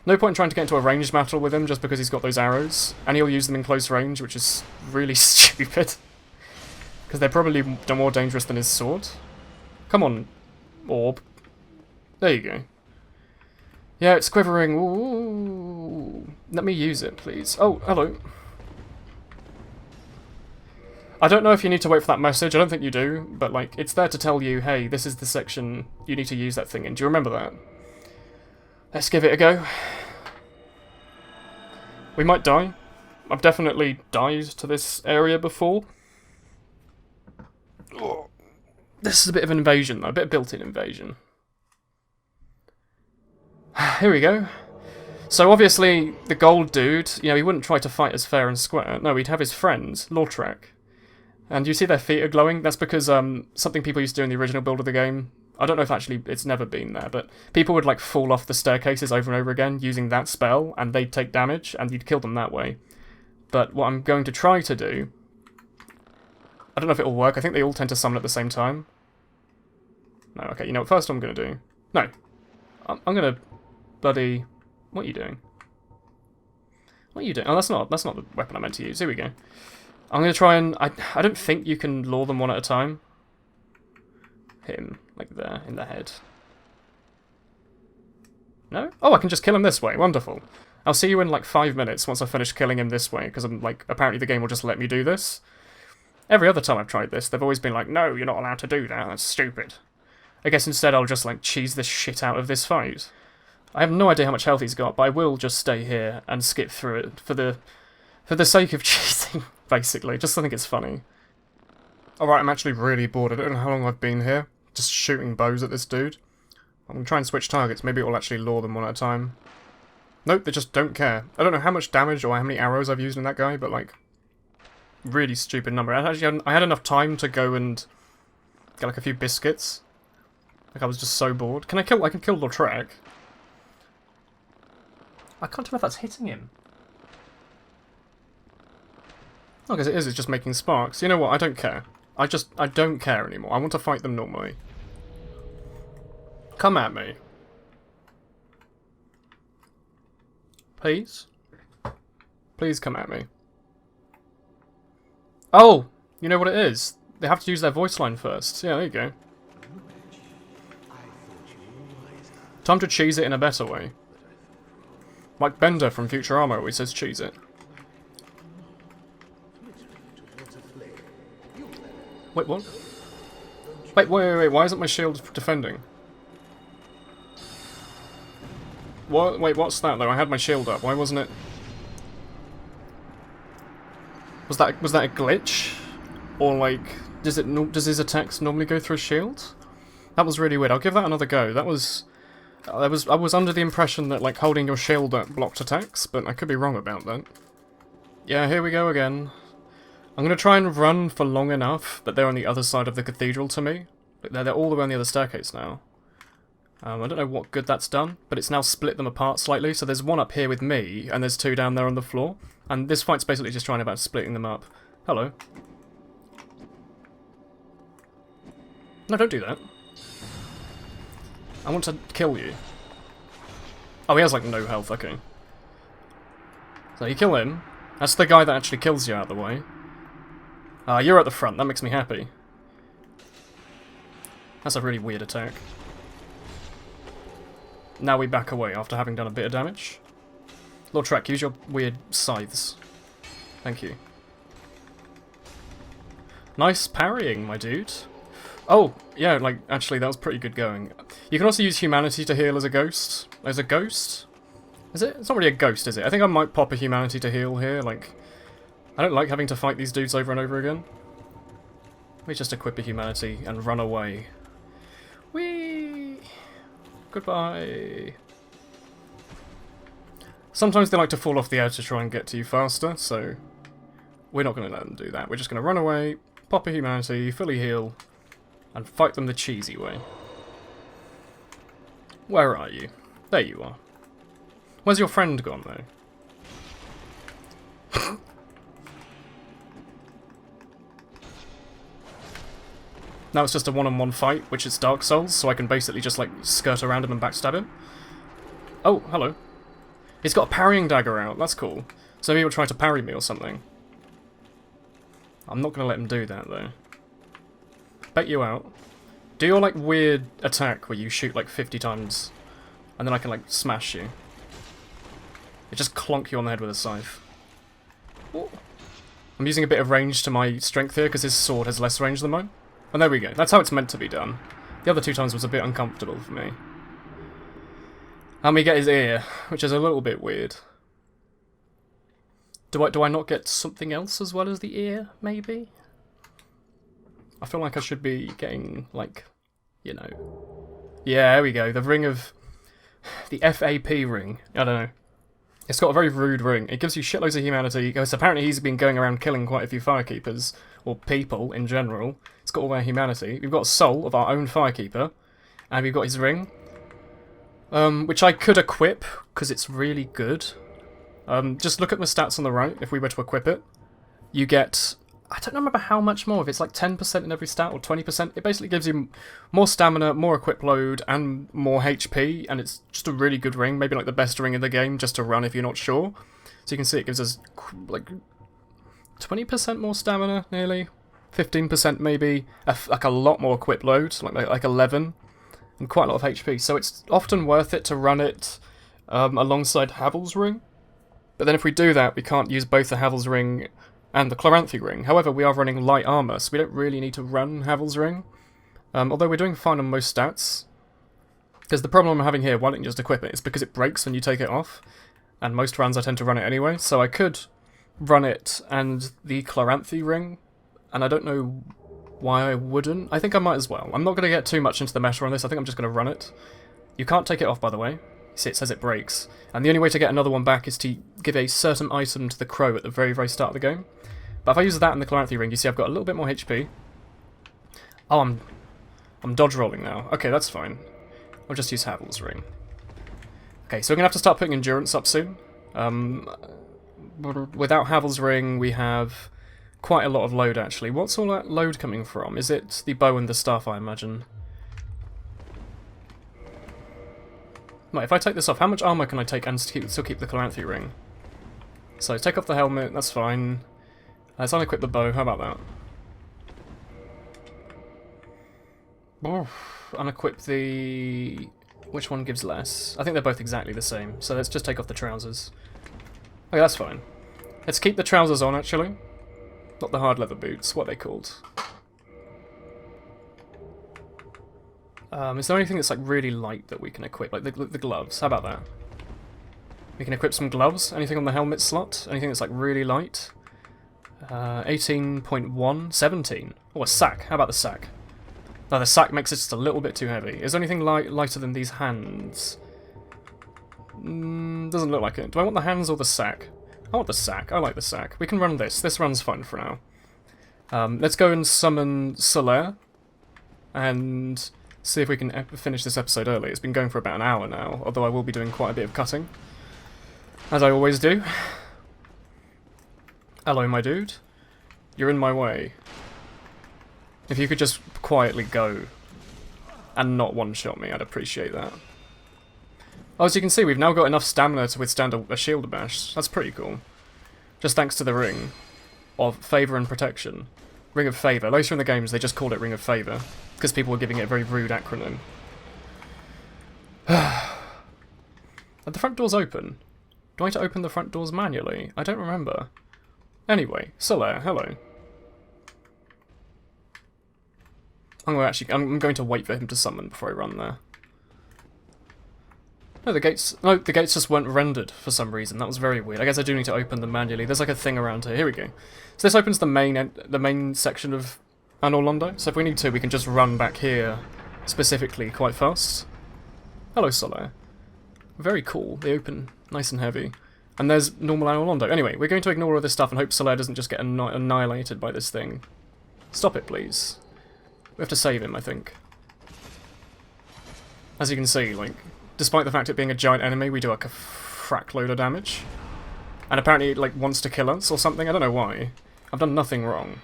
No point in trying to get into a ranged battle with him just because he's got those arrows. And he'll use them in close range, which is really stupid. Because they're probably more dangerous than his sword. Come on, orb. There you go. Yeah, it's quivering. Ooh. Let me use it, please. Oh, hello. I don't know if you need to wait for that message. I don't think you do. But, like, it's there to tell you, hey, this is the section you need to use that thing in. Do you remember that? Let's give it a go. We might die. I've definitely died to this area before. Oh. This is a bit of an invasion, though. A bit of built-in invasion. Here we go. So obviously, the gold dude, you know, he wouldn't try to fight us fair and square. No, he'd have his friends, Lortrek. And you see their feet are glowing? That's because something people used to do in the original build of the game. I don't know if actually it's never been there, but people would like fall off the staircases over and over again using that spell, and they'd take damage, and you'd kill them that way. But what I'm going to try to do... I don't know if it'll work. I think they all tend to summon at the same time. No, okay, you know what? First I'm going to do... No. I'm going to... Bloody... What are you doing? What are you doing? Oh, that's not the weapon I meant to use. Here we go. I'm going to try and... I don't think you can lure them one at a time. Hit him, like there, in the head. No? Oh, I can just kill him this way. Wonderful. I'll see you in like 5 minutes once I've finished killing him this way, because I'm like, apparently the game will just let me do this. Every other time I've tried this, they've always been like, no, you're not allowed to do that, that's stupid. I guess instead I'll just like cheese the shit out of this fight. I have no idea how much health he's got, but I will just stay here and skip through it for the sake of cheating, basically. Just I think it's funny. Alright, I'm actually really bored. I don't know how long I've been here, just shooting bows at this dude. I'm going to try and switch targets. Maybe it will actually lure them one at a time. Nope, they just don't care. I don't know how much damage or how many arrows I've used in that guy, but like... really stupid number. I had enough time to go and get like a few biscuits. Like I was just so bored. I can kill Lautrec. I can't tell if that's hitting him. Oh, because it is, it's just making sparks. You know what, I don't care. I don't care anymore. I want to fight them normally. Come at me. Please? Please come at me. Oh! You know what it is? They have to use their voice line first. Yeah, there you go. Time to cheese it in a better way. Like Bender from Futurama always says cheese it. Wait, what? Wait, why isn't my shield defending? What? Wait, what's that though? I had my shield up. Why wasn't it? Was that a glitch? Or like, does his attacks normally go through a shield? That was really weird. I'll give that another go. I was under the impression that like holding your shield up blocked attacks, but I could be wrong about that. Yeah, here we go again. I'm gonna try and run for long enough that they're on the other side of the cathedral to me. They're all the way on the other staircase now. I don't know what good that's done, but it's now split them apart slightly, so there's one up here with me, and there's two down there on the floor. And this fight's basically just trying about splitting them up. Hello. No, don't do that. I want to kill you. Oh, he has like no health, okay. So you kill him. That's the guy that actually kills you out of the way. You're at the front, that makes me happy. That's a really weird attack. Now we back away after having done a bit of damage. Lord Trek, use your weird scythes. Thank you. Nice parrying, my dude. Oh, yeah, like, actually, that was pretty good going. You can also use humanity to heal as a ghost. As a ghost? Is it? It's not really a ghost, is it? I think I might pop a humanity to heal here, like... I don't like having to fight these dudes over and over again. Let me just equip a humanity and run away. Whee! Goodbye. Sometimes they like to fall off the edge to try and get to you faster, so... we're not going to let them do that. We're just going to run away, pop a humanity, fully heal, and fight them the cheesy way. Where are you? There you are. Where's your friend gone, though? Now it's just a one-on-one fight, which is Dark Souls, so I can basically just, like, skirt around him and backstab him. Oh, hello. He's got a parrying dagger out, that's cool. So maybe he'll try to parry me or something. I'm not going to let him do that, though. Bet you out. Do your, like, weird attack where you shoot, like, 50 times, and then I can, like, smash you. It just clonk you on the head with a scythe. Ooh. I'm using a bit of range to my strength here, because his sword has less range than mine. And there we go. That's how it's meant to be done. The other two times was a bit uncomfortable for me. And we get his ear, which is a little bit weird. Do I not get something else as well as the ear, maybe? I feel like I should be getting, like, you know... Yeah, there we go. The ring of... the FAP ring. I don't know. It's got a very rude ring. It gives you shitloads of humanity, because apparently he's been going around killing quite a few firekeepers, or people in general. It's got all their humanity. We've got a soul of our own firekeeper, and we've got his ring, which I could equip, because it's really good. Just look at the stats on the right, if we were to equip it. You get... I don't remember how much more, if it's like 10% in every stat or 20%. It basically gives you more stamina, more equip load, and more HP, and it's just a really good ring, maybe like the best ring in the game, just to run if you're not sure. So you can see it gives us like 20% more stamina, nearly. 15% maybe, like a lot more equip load, like 11, and quite a lot of HP. So it's often worth it to run it alongside Havel's ring. But then if we do that, we can't use both the Havel's ring and the Chloranthy ring. However, we are running light armor, so we don't really need to run Havel's ring. Although we're doing fine on most stats. Because the problem I'm having here, why don't you just equip it? It's because it breaks when you take it off. And most runs I tend to run it anyway, so I could run it and the Chloranthy ring. And I don't know why I wouldn't. I think I might as well. I'm not going to get too much into the meta on this, I think I'm just going to run it. You can't take it off, by the way. See, it says it breaks. And the only way to get another one back is to give a certain item to the crow at the very, very start of the game. But if I use that and the Chloranthy ring, you see I've got a little bit more HP. Oh, I'm dodge rolling now. Okay, that's fine. I'll just use Havel's ring. Okay, so we're going to have to start putting endurance up soon. Without Havel's ring, we have quite a lot of load, actually. What's all that load coming from? Is it the bow and the staff, I imagine? Right, if I take this off, how much armor can I take and still keep the Calanthe ring? So take off the helmet, that's fine. Let's unequip the bow, how about that? Oh, unequip the... Which one gives less? I think they're both exactly the same, so let's just take off the trousers. Okay, that's fine. Let's keep the trousers on, actually. Not the hard leather boots, what are they called? Is there anything that's like really light that we can equip? Like the gloves, how about that? We can equip some gloves. Anything on the helmet slot? Anything that's like really light? 18.1? 17. Oh, a sack. How about the sack? No, the sack makes it just a little bit too heavy. Is there anything lighter than these hands? Doesn't look like it. Do I want the hands or the sack? I want the sack. I like the sack. We can run this. This runs fine for now. Let's go and summon Solaire. And see if we can finish this episode early. It's been going for about an hour now, although I will be doing quite a bit of cutting. As I always do. Hello, my dude. You're in my way. If you could just quietly go and not one-shot me, I'd appreciate that. Oh, as you can see, we've now got enough stamina to withstand a shield bash. That's pretty cool. Just thanks to the ring of favour and protection. Ring of Favour. Later in the games, they just called it Ring of Favour, because people were giving it a very rude acronym. Are the front doors open? Do I need to open the front doors manually? I don't remember. Anyway, Solaire, hello. I'm going to wait for him to summon before I run there. No, the gates just weren't rendered for some reason. That was very weird. I guess I do need to open them manually. There's like a thing around here. Here we go. So this opens the main section of Anor Londo. So if we need to, we can just run back here specifically quite fast. Hello, Solaire. Very cool. They open nice and heavy. And there's normal Anor Londo. Anyway, we're going to ignore all this stuff and hope Solaire doesn't just get annihilated by this thing. Stop it, please. We have to save him, I think. As you can see, like, despite the fact it being a giant enemy, we do like a frack load of damage. And apparently it like wants to kill us or something, I don't know why. I've done nothing wrong.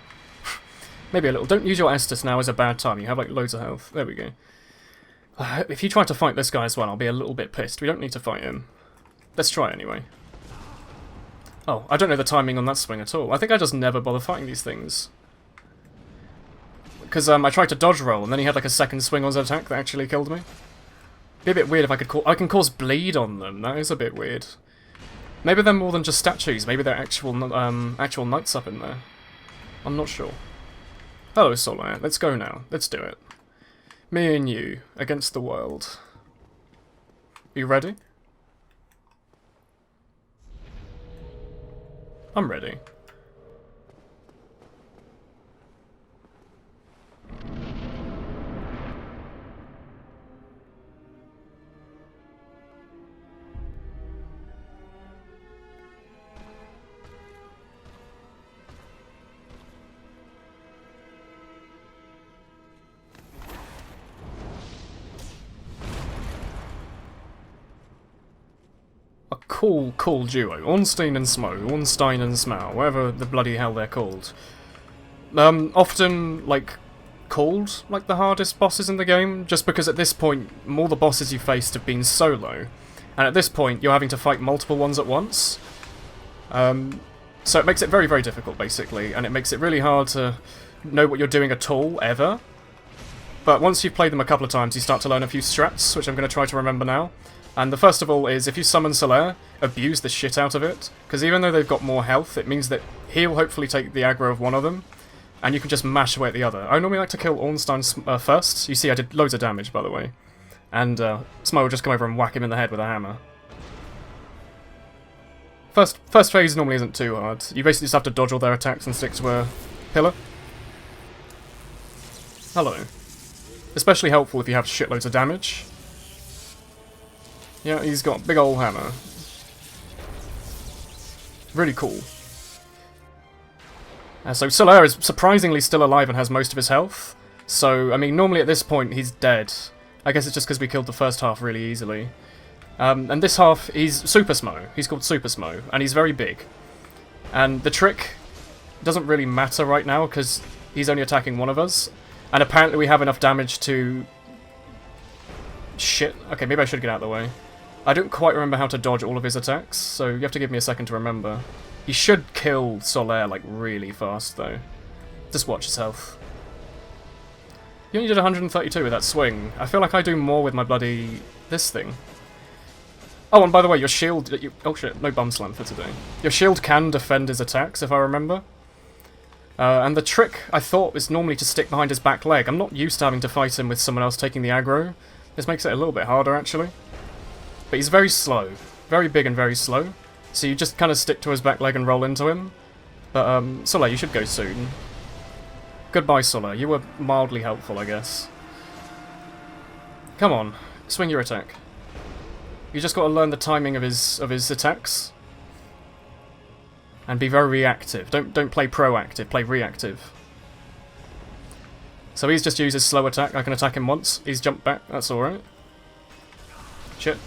Maybe a little. Don't use your Estus now is a bad time, you have like loads of health. There we go. If you try to fight this guy as well, I'll be a little bit pissed. We don't need to fight him. Let's try anyway. Oh, I don't know the timing on that swing at all. I think I just never bother fighting these things. Because I tried to dodge roll, and then he had like a second swing on his attack that actually killed me. Be a bit weird if I can cause bleed on them. That is a bit weird. Maybe they're more than just statues. Maybe they're actual knights up in there. I'm not sure. Hello, Solaire. Let's go now. Let's do it. Me and you against the world. Are you ready? I'm ready. Cool duo. Ornstein and Smough, whatever the bloody hell they're called. Often, like, called, like, the hardest bosses in the game, just because at this point, all the bosses you faced have been solo. And at this point, you're having to fight multiple ones at once. So it makes it very, very difficult, basically, and it makes it really hard to know what you're doing at all, ever. But once you've played them a couple of times, you start to learn a few strats, which I'm going to try to remember now. And the first of all is, if you summon Solaire, abuse the shit out of it, because even though they've got more health, it means that he'll hopefully take the aggro of one of them, and you can just mash away at the other. I normally like to kill Ornstein first. You see I did loads of damage, by the way. And Smough will just come over and whack him in the head with a hammer. First phase normally isn't too hard. You basically just have to dodge all their attacks and stick to a pillar. Hello. Especially helpful if you have shitloads of damage. Yeah, he's got a big old hammer. Really cool. So Solaire is surprisingly still alive and has most of his health. So, I mean, normally at this point he's dead. I guess it's just because we killed the first half really easily. And this half, he's Super Smough. He's called Super Smough, and he's very big. And the trick doesn't really matter right now, because he's only attacking one of us. And apparently we have enough damage to... Shit. Okay, maybe I should get out of the way. I don't quite remember how to dodge all of his attacks, so you have to give me a second to remember. He should kill Solaire, like, really fast, though. Just watch his health. You only did 132 with that swing. I feel like I do more with my bloody... this thing. Oh, and by the way, your shield... oh shit, no bum slam for today. Your shield can defend his attacks, if I remember. And the trick, I thought, was normally to stick behind his back leg. I'm not used to having to fight him with someone else taking the aggro. This makes it a little bit harder, actually. But he's very slow. Very big and very slow. So you just kind of stick to his back leg and roll into him. But, Solaire, you should go soon. Goodbye, Solaire. You were mildly helpful, I guess. Come on. Swing your attack. You just got to learn the timing of his attacks. And be very reactive. Don't play proactive, play reactive. So he's just used his slow attack. I can attack him once. He's jumped back. That's alright. Shit.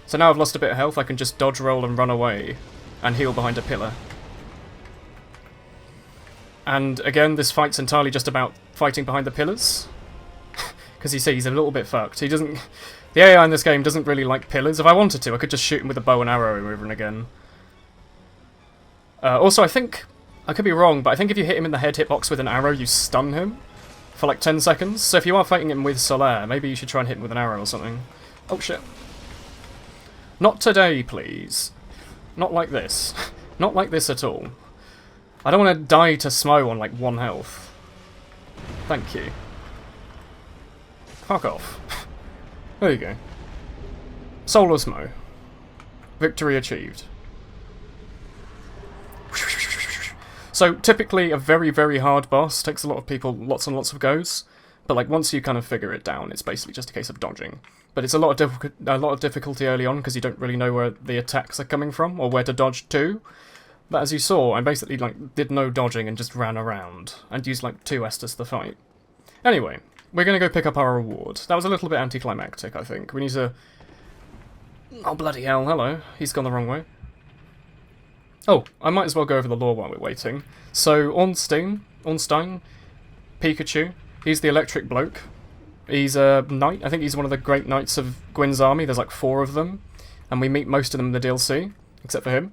So now I've lost a bit of health, I can just dodge roll and run away. And heal behind a pillar. And again, this fight's entirely just about fighting behind the pillars. Because you see, he's a little bit fucked. He doesn't... the AI in this game doesn't really like pillars. If I wanted to, I could just shoot him with a bow and arrow over and again. Also, I think... I could be wrong, but I think if you hit him in the head hitbox with an arrow, you stun him. For like 10 seconds. So if you are fighting him with Solaire, maybe you should try and hit him with an arrow or something. Oh shit. Not today, please. Not like this. Not like this at all. I don't want to die to Smough on like 1 health. Thank you. Fuck off. There you go. Solar Smough. Victory achieved. So, typically a very, very hard boss. Takes a lot of people lots and lots of goes. But like once you kind of figure it down, it's basically just a case of dodging. But it's a lot of difficulty early on because you don't really know where the attacks are coming from or where to dodge to. But as you saw, I basically like did no dodging and just ran around and used like 2 Estus to fight. Anyway, we're gonna go pick up our reward. That was a little bit anticlimactic, I think. We need to... oh bloody hell! Hello, he's gone the wrong way. Oh, I might as well go over the lore while we're waiting. So Ornstein, Pikachu. He's the electric bloke. He's a knight. I think he's one of the great knights of Gwyn's army. There's like 4 of them. And we meet most of them in the DLC, except for him.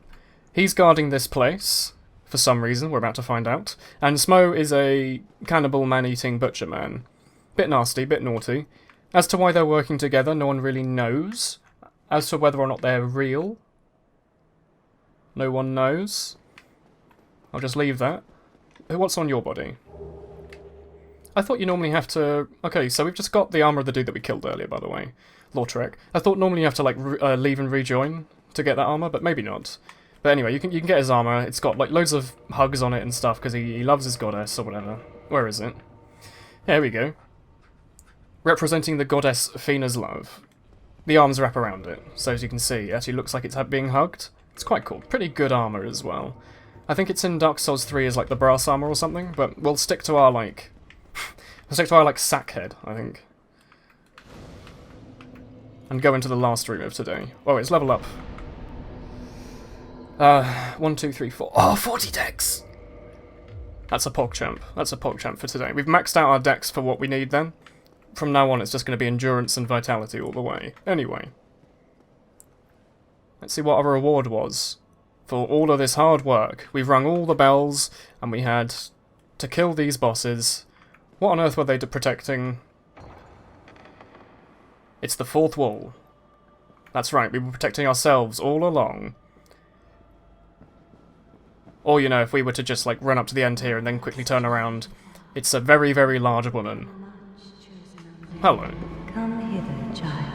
He's guarding this place, for some reason. We're about to find out. And Smough is a cannibal, man-eating butcher man. Bit nasty, bit naughty. As to why they're working together, no one really knows. As to whether or not they're real, no one knows. I'll just leave that. What's on your body? I thought you normally have to... okay, so we've just got the armour of the dude that we killed earlier, by the way. Lautrec. I thought normally you have to, like, leave and rejoin to get that armour, but maybe not. But anyway, you can get his armour. It's got, like, loads of hugs on it and stuff, because he loves his goddess, or whatever. Where is it? There we go. Representing the goddess Fina's love. The arms wrap around it, so as you can see, it actually looks like it's being hugged. It's quite cool. Pretty good armour as well. I think it's in Dark Souls 3 as, like, the brass armour or something, but we'll stick to our, like... we'll stick to our, like, sack head, I think. And go into the last room of today. Oh, it's level up. 1, 2, 3, 4. Oh, 40 dex! That's a PogChamp. That's a PogChamp for today. We've maxed out our dex for what we need then. From now on, it's just going to be endurance and vitality all the way. Anyway. Let's see what our reward was. For all of this hard work. We've rung all the bells, and we had to kill these bosses. What on earth were they protecting? It's the 4th wall. That's right, we were protecting ourselves all along. Or, you know, if we were to just, like, run up to the end here and then quickly turn around. It's a very, very large woman. Hello. Come hither, child.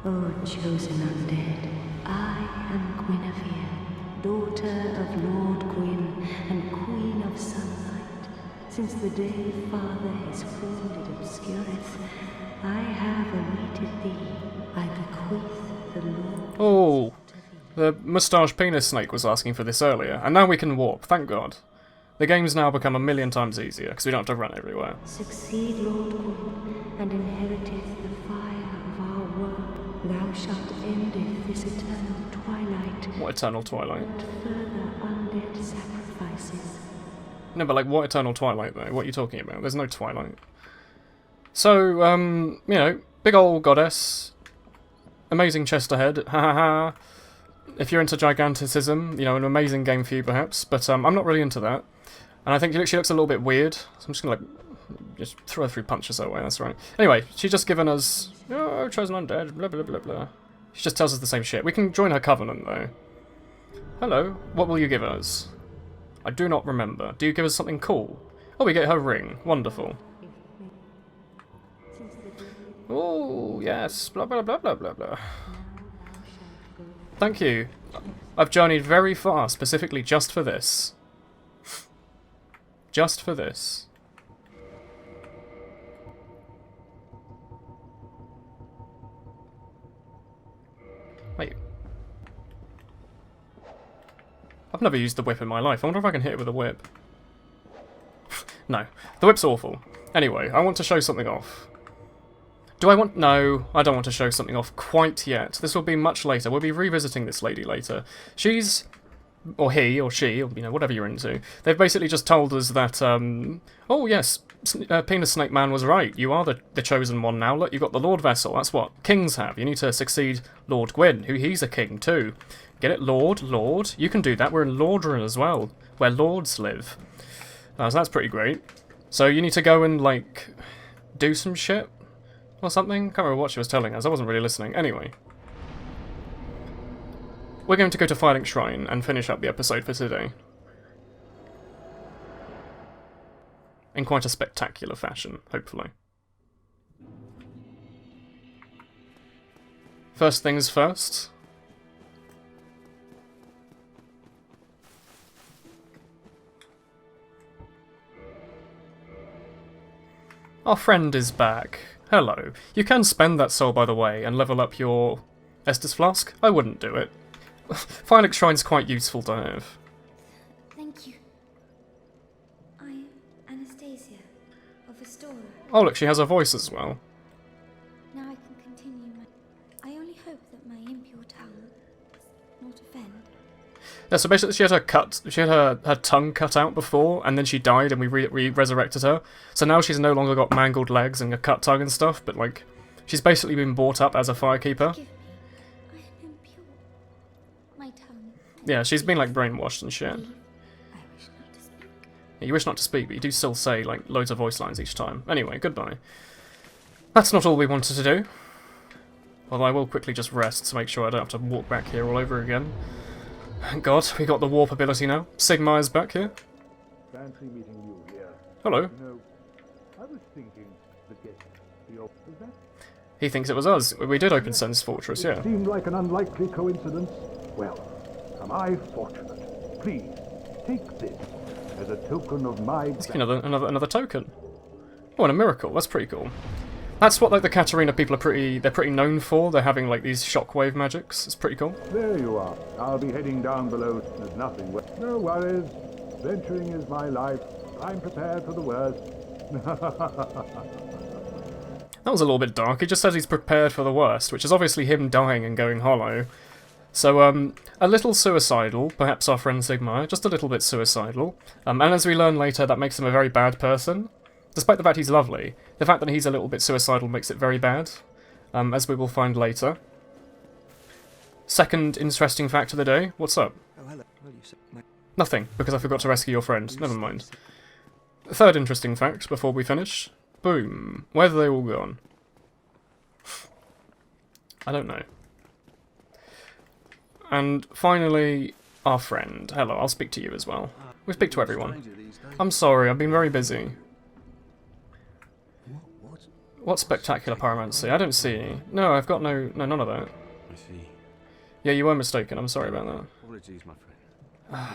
O chosen undead, I am Guinevere, daughter of Lord Gwyn and Queen of Sunlight. Since the day Father his form did obscureth, I have awaited thee. I bequeath the Lord. Oh, the moustache penis snake was asking for this earlier, and now we can warp, thank God. The game's now become 1,000,000 times easier, because we don't have to run everywhere. Succeed, Lord Gwyn, and inheriteth the fire of our world. Thou shalt endeth this eternal twilight. What eternal twilight? And further undead sacrifices. No, but like, what eternal twilight, though? What are you talking about? There's no twilight. So, you know, big old goddess, amazing chest ahead, ha ha ha. If you're into giganticism, you know, an amazing game for you perhaps, but I'm not really into that. And I think she looks a little bit weird, so I'm just gonna like, just throw her through punches her way, that's right. Anyway, she's just given us, oh, chosen undead, blah blah blah blah. She just tells us the same shit. We can join her covenant though. Hello, what will you give us? I do not remember. Do you give us something cool? Oh, we get her ring. Wonderful. Oh, yes, blah blah blah blah blah blah. Thank you. I've journeyed very far, specifically just for this. Just for this. Wait. I've never used the whip in my life. I wonder if I can hit it with a whip. No. The whip's awful. Anyway, I want to show something off. Do I want... No, I don't want to show something off quite yet. This will be much later. We'll be revisiting this lady later. She's... Or he, or she, or, you know, whatever you're into. They've basically just told us that, oh yes, Penis Snake Man was right. You are the chosen one now. Look, you've got the Lordvessel. That's what kings have. You need to succeed Lord Gwyn, who he's a king too. Get it? Lord? Lord? You can do that. We're in Lordren as well, where lords live. So that's pretty great. So you need to go and, like, do some shit? Or something? Can't remember what she was telling us. I wasn't really listening. Anyway. We're going to go to Firelink Shrine and finish up the episode for today. In quite a spectacular fashion, hopefully. First things first. Our friend is back. Hello. You can spend that soul, by the way, and level up your Estus Flask. I wouldn't do it. Firelink Shrine's quite useful to have. Thank you. I'm Anastasia of Astora. Oh look, she has a voice as well. Now I can continue my... I only hope that my impure tongue does not offend. Yeah, so basically she had her tongue cut out before, and then she died and we resurrected her. So now she's no longer got mangled legs and a cut tongue and stuff, but like, she's basically been brought up as a firekeeper. Forgive me. I am impure. My tongue. Yeah, she's been like brainwashed and shit. Leave. I wish not to speak. Yeah, you wish not to speak, but you do still say like loads of voice lines each time. Anyway, goodbye. That's not all we wanted to do. Although I will quickly just rest to make sure I don't have to walk back here all over again. Thank God, we got the warp ability now. Siegmeyer's back here. Fancy meeting you here. Hello. You know, I was thinking the guest, was that? He thinks it was us. We did open Sen's Fortress, yeah. It seemed like an unlikely coincidence. Well, am I fortunate? Please, take this as a token of my... Let's get another token. Oh, and a miracle. That's pretty cool. That's what like the Katarina people are they're pretty known for. They're having like these shockwave magics. It's pretty cool. There you are. I'll be heading down below. There's nothing. No worries. Venturing is my life. I'm prepared for the worst. That was a little bit dark. He just says he's prepared for the worst, which is obviously him dying and going hollow. So, a little suicidal, perhaps our friend Siegmeyer, just a little bit suicidal. And as we learn later, that makes him a very bad person. Despite the fact he's lovely, the fact that he's a little bit suicidal makes it very bad, as we will find later. Second interesting fact of the day, what's up? Oh, hello. Well, you said Nothing, because I forgot to rescue your friend. Never mind. Third interesting fact, before we finish. Boom. Where have they all gone? I don't know. And finally, our friend. Hello, I'll speak to you as well. We speak to everyone. I'm sorry, I've been very busy. What spectacular pyromancy? I don't see any. No, I've got no, none of that. I see. Yeah, you were mistaken. I'm sorry about that. Apologies, my friend.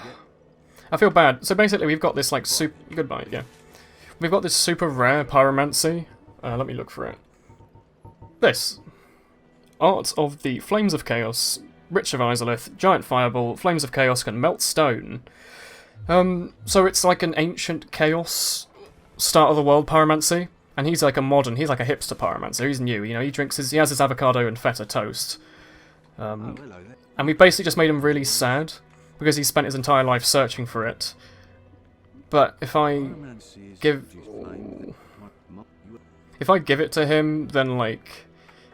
I feel bad. So basically, we've got this like goodbye. Yeah, we've got this super rare pyromancy. Let me look for it. This Art of the Flames of Chaos, Rich of Izalith, Giant Fireball. Flames of Chaos can melt stone. So it's like an ancient chaos start of the world pyromancy. And he's like a hipster pyromancer. He's new, you know, he has his avocado and feta toast. Hello there. And we basically just made him really sad, because he spent his entire life searching for it. But if I give... if I give it to him, then like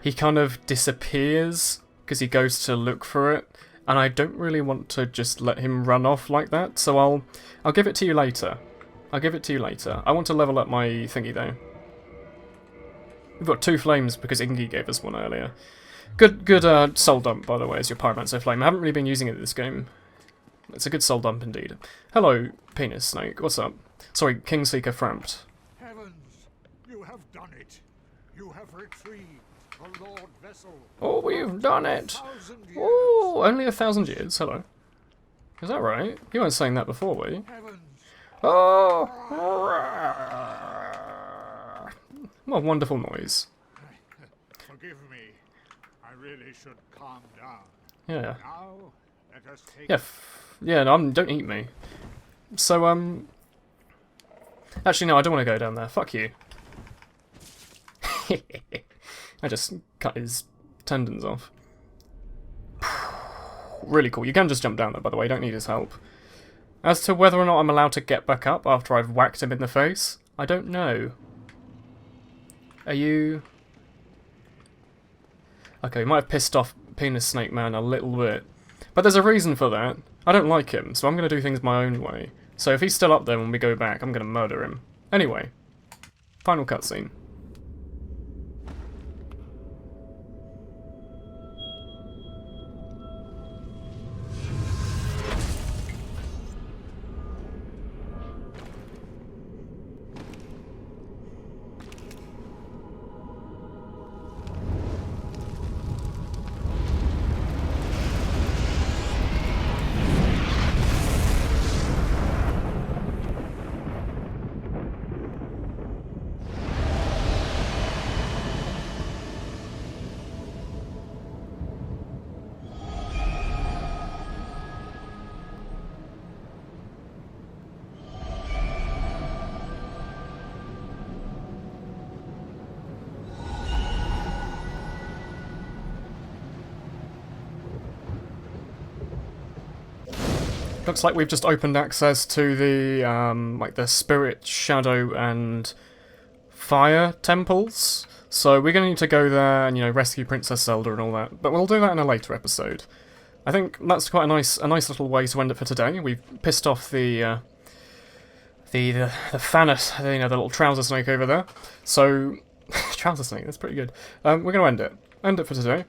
he kind of disappears because he goes to look for it, and I don't really want to just let him run off like that. So I'll give it to you later. I'll give it to you later. I want to level up my thingy though. We've got 2 flames because Ingi gave us one earlier. Good soul dump, by the way, as your pyromancer flame. I haven't really been using it this game. It's a good soul dump indeed. Hello, penis snake. What's up? Sorry, Kingseeker Framped. Heavens, you have done it. You have retrieved the Lordvessel. Oh, we've done it. Oh, only 1,000 years. Hello. Is that right? You weren't saying that before, were you? Heavens, Oh! What a wonderful noise. forgive me. I really should calm down. Yeah. Now, let us take... Yeah, no, don't eat me. So, actually, no, I don't want to go down there. Fuck you. I just cut his tendons off. Really cool. You can just jump down there, by the way. You don't need his help. As to whether or not I'm allowed to get back up after I've whacked him in the face, I don't know. Are you... Okay, we might have pissed off Penis Snake Man a little bit. But there's a reason for that. I don't like him, so I'm going to do things my own way. So if he's still up there when we go back, I'm going to murder him. Anyway, final cutscene. Looks like we've just opened access to the, like the spirit, shadow, and fire temples. So we're going to need to go there and, you know, rescue Princess Zelda and all that. But we'll do that in a later episode. I think that's quite a nice little way to end it for today. We've pissed off the Thanos, you know, the little trouser snake over there. So, trouser snake, that's pretty good. We're going to end it. End it for today.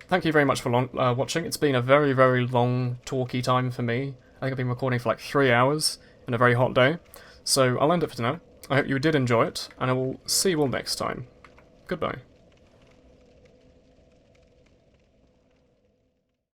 Thank you very much for watching. It's been a very, very long, talky time for me. I think I've been recording for like 3 hours in a very hot day. So I'll end it for now. I hope you did enjoy it, and I will see you all next time. Goodbye.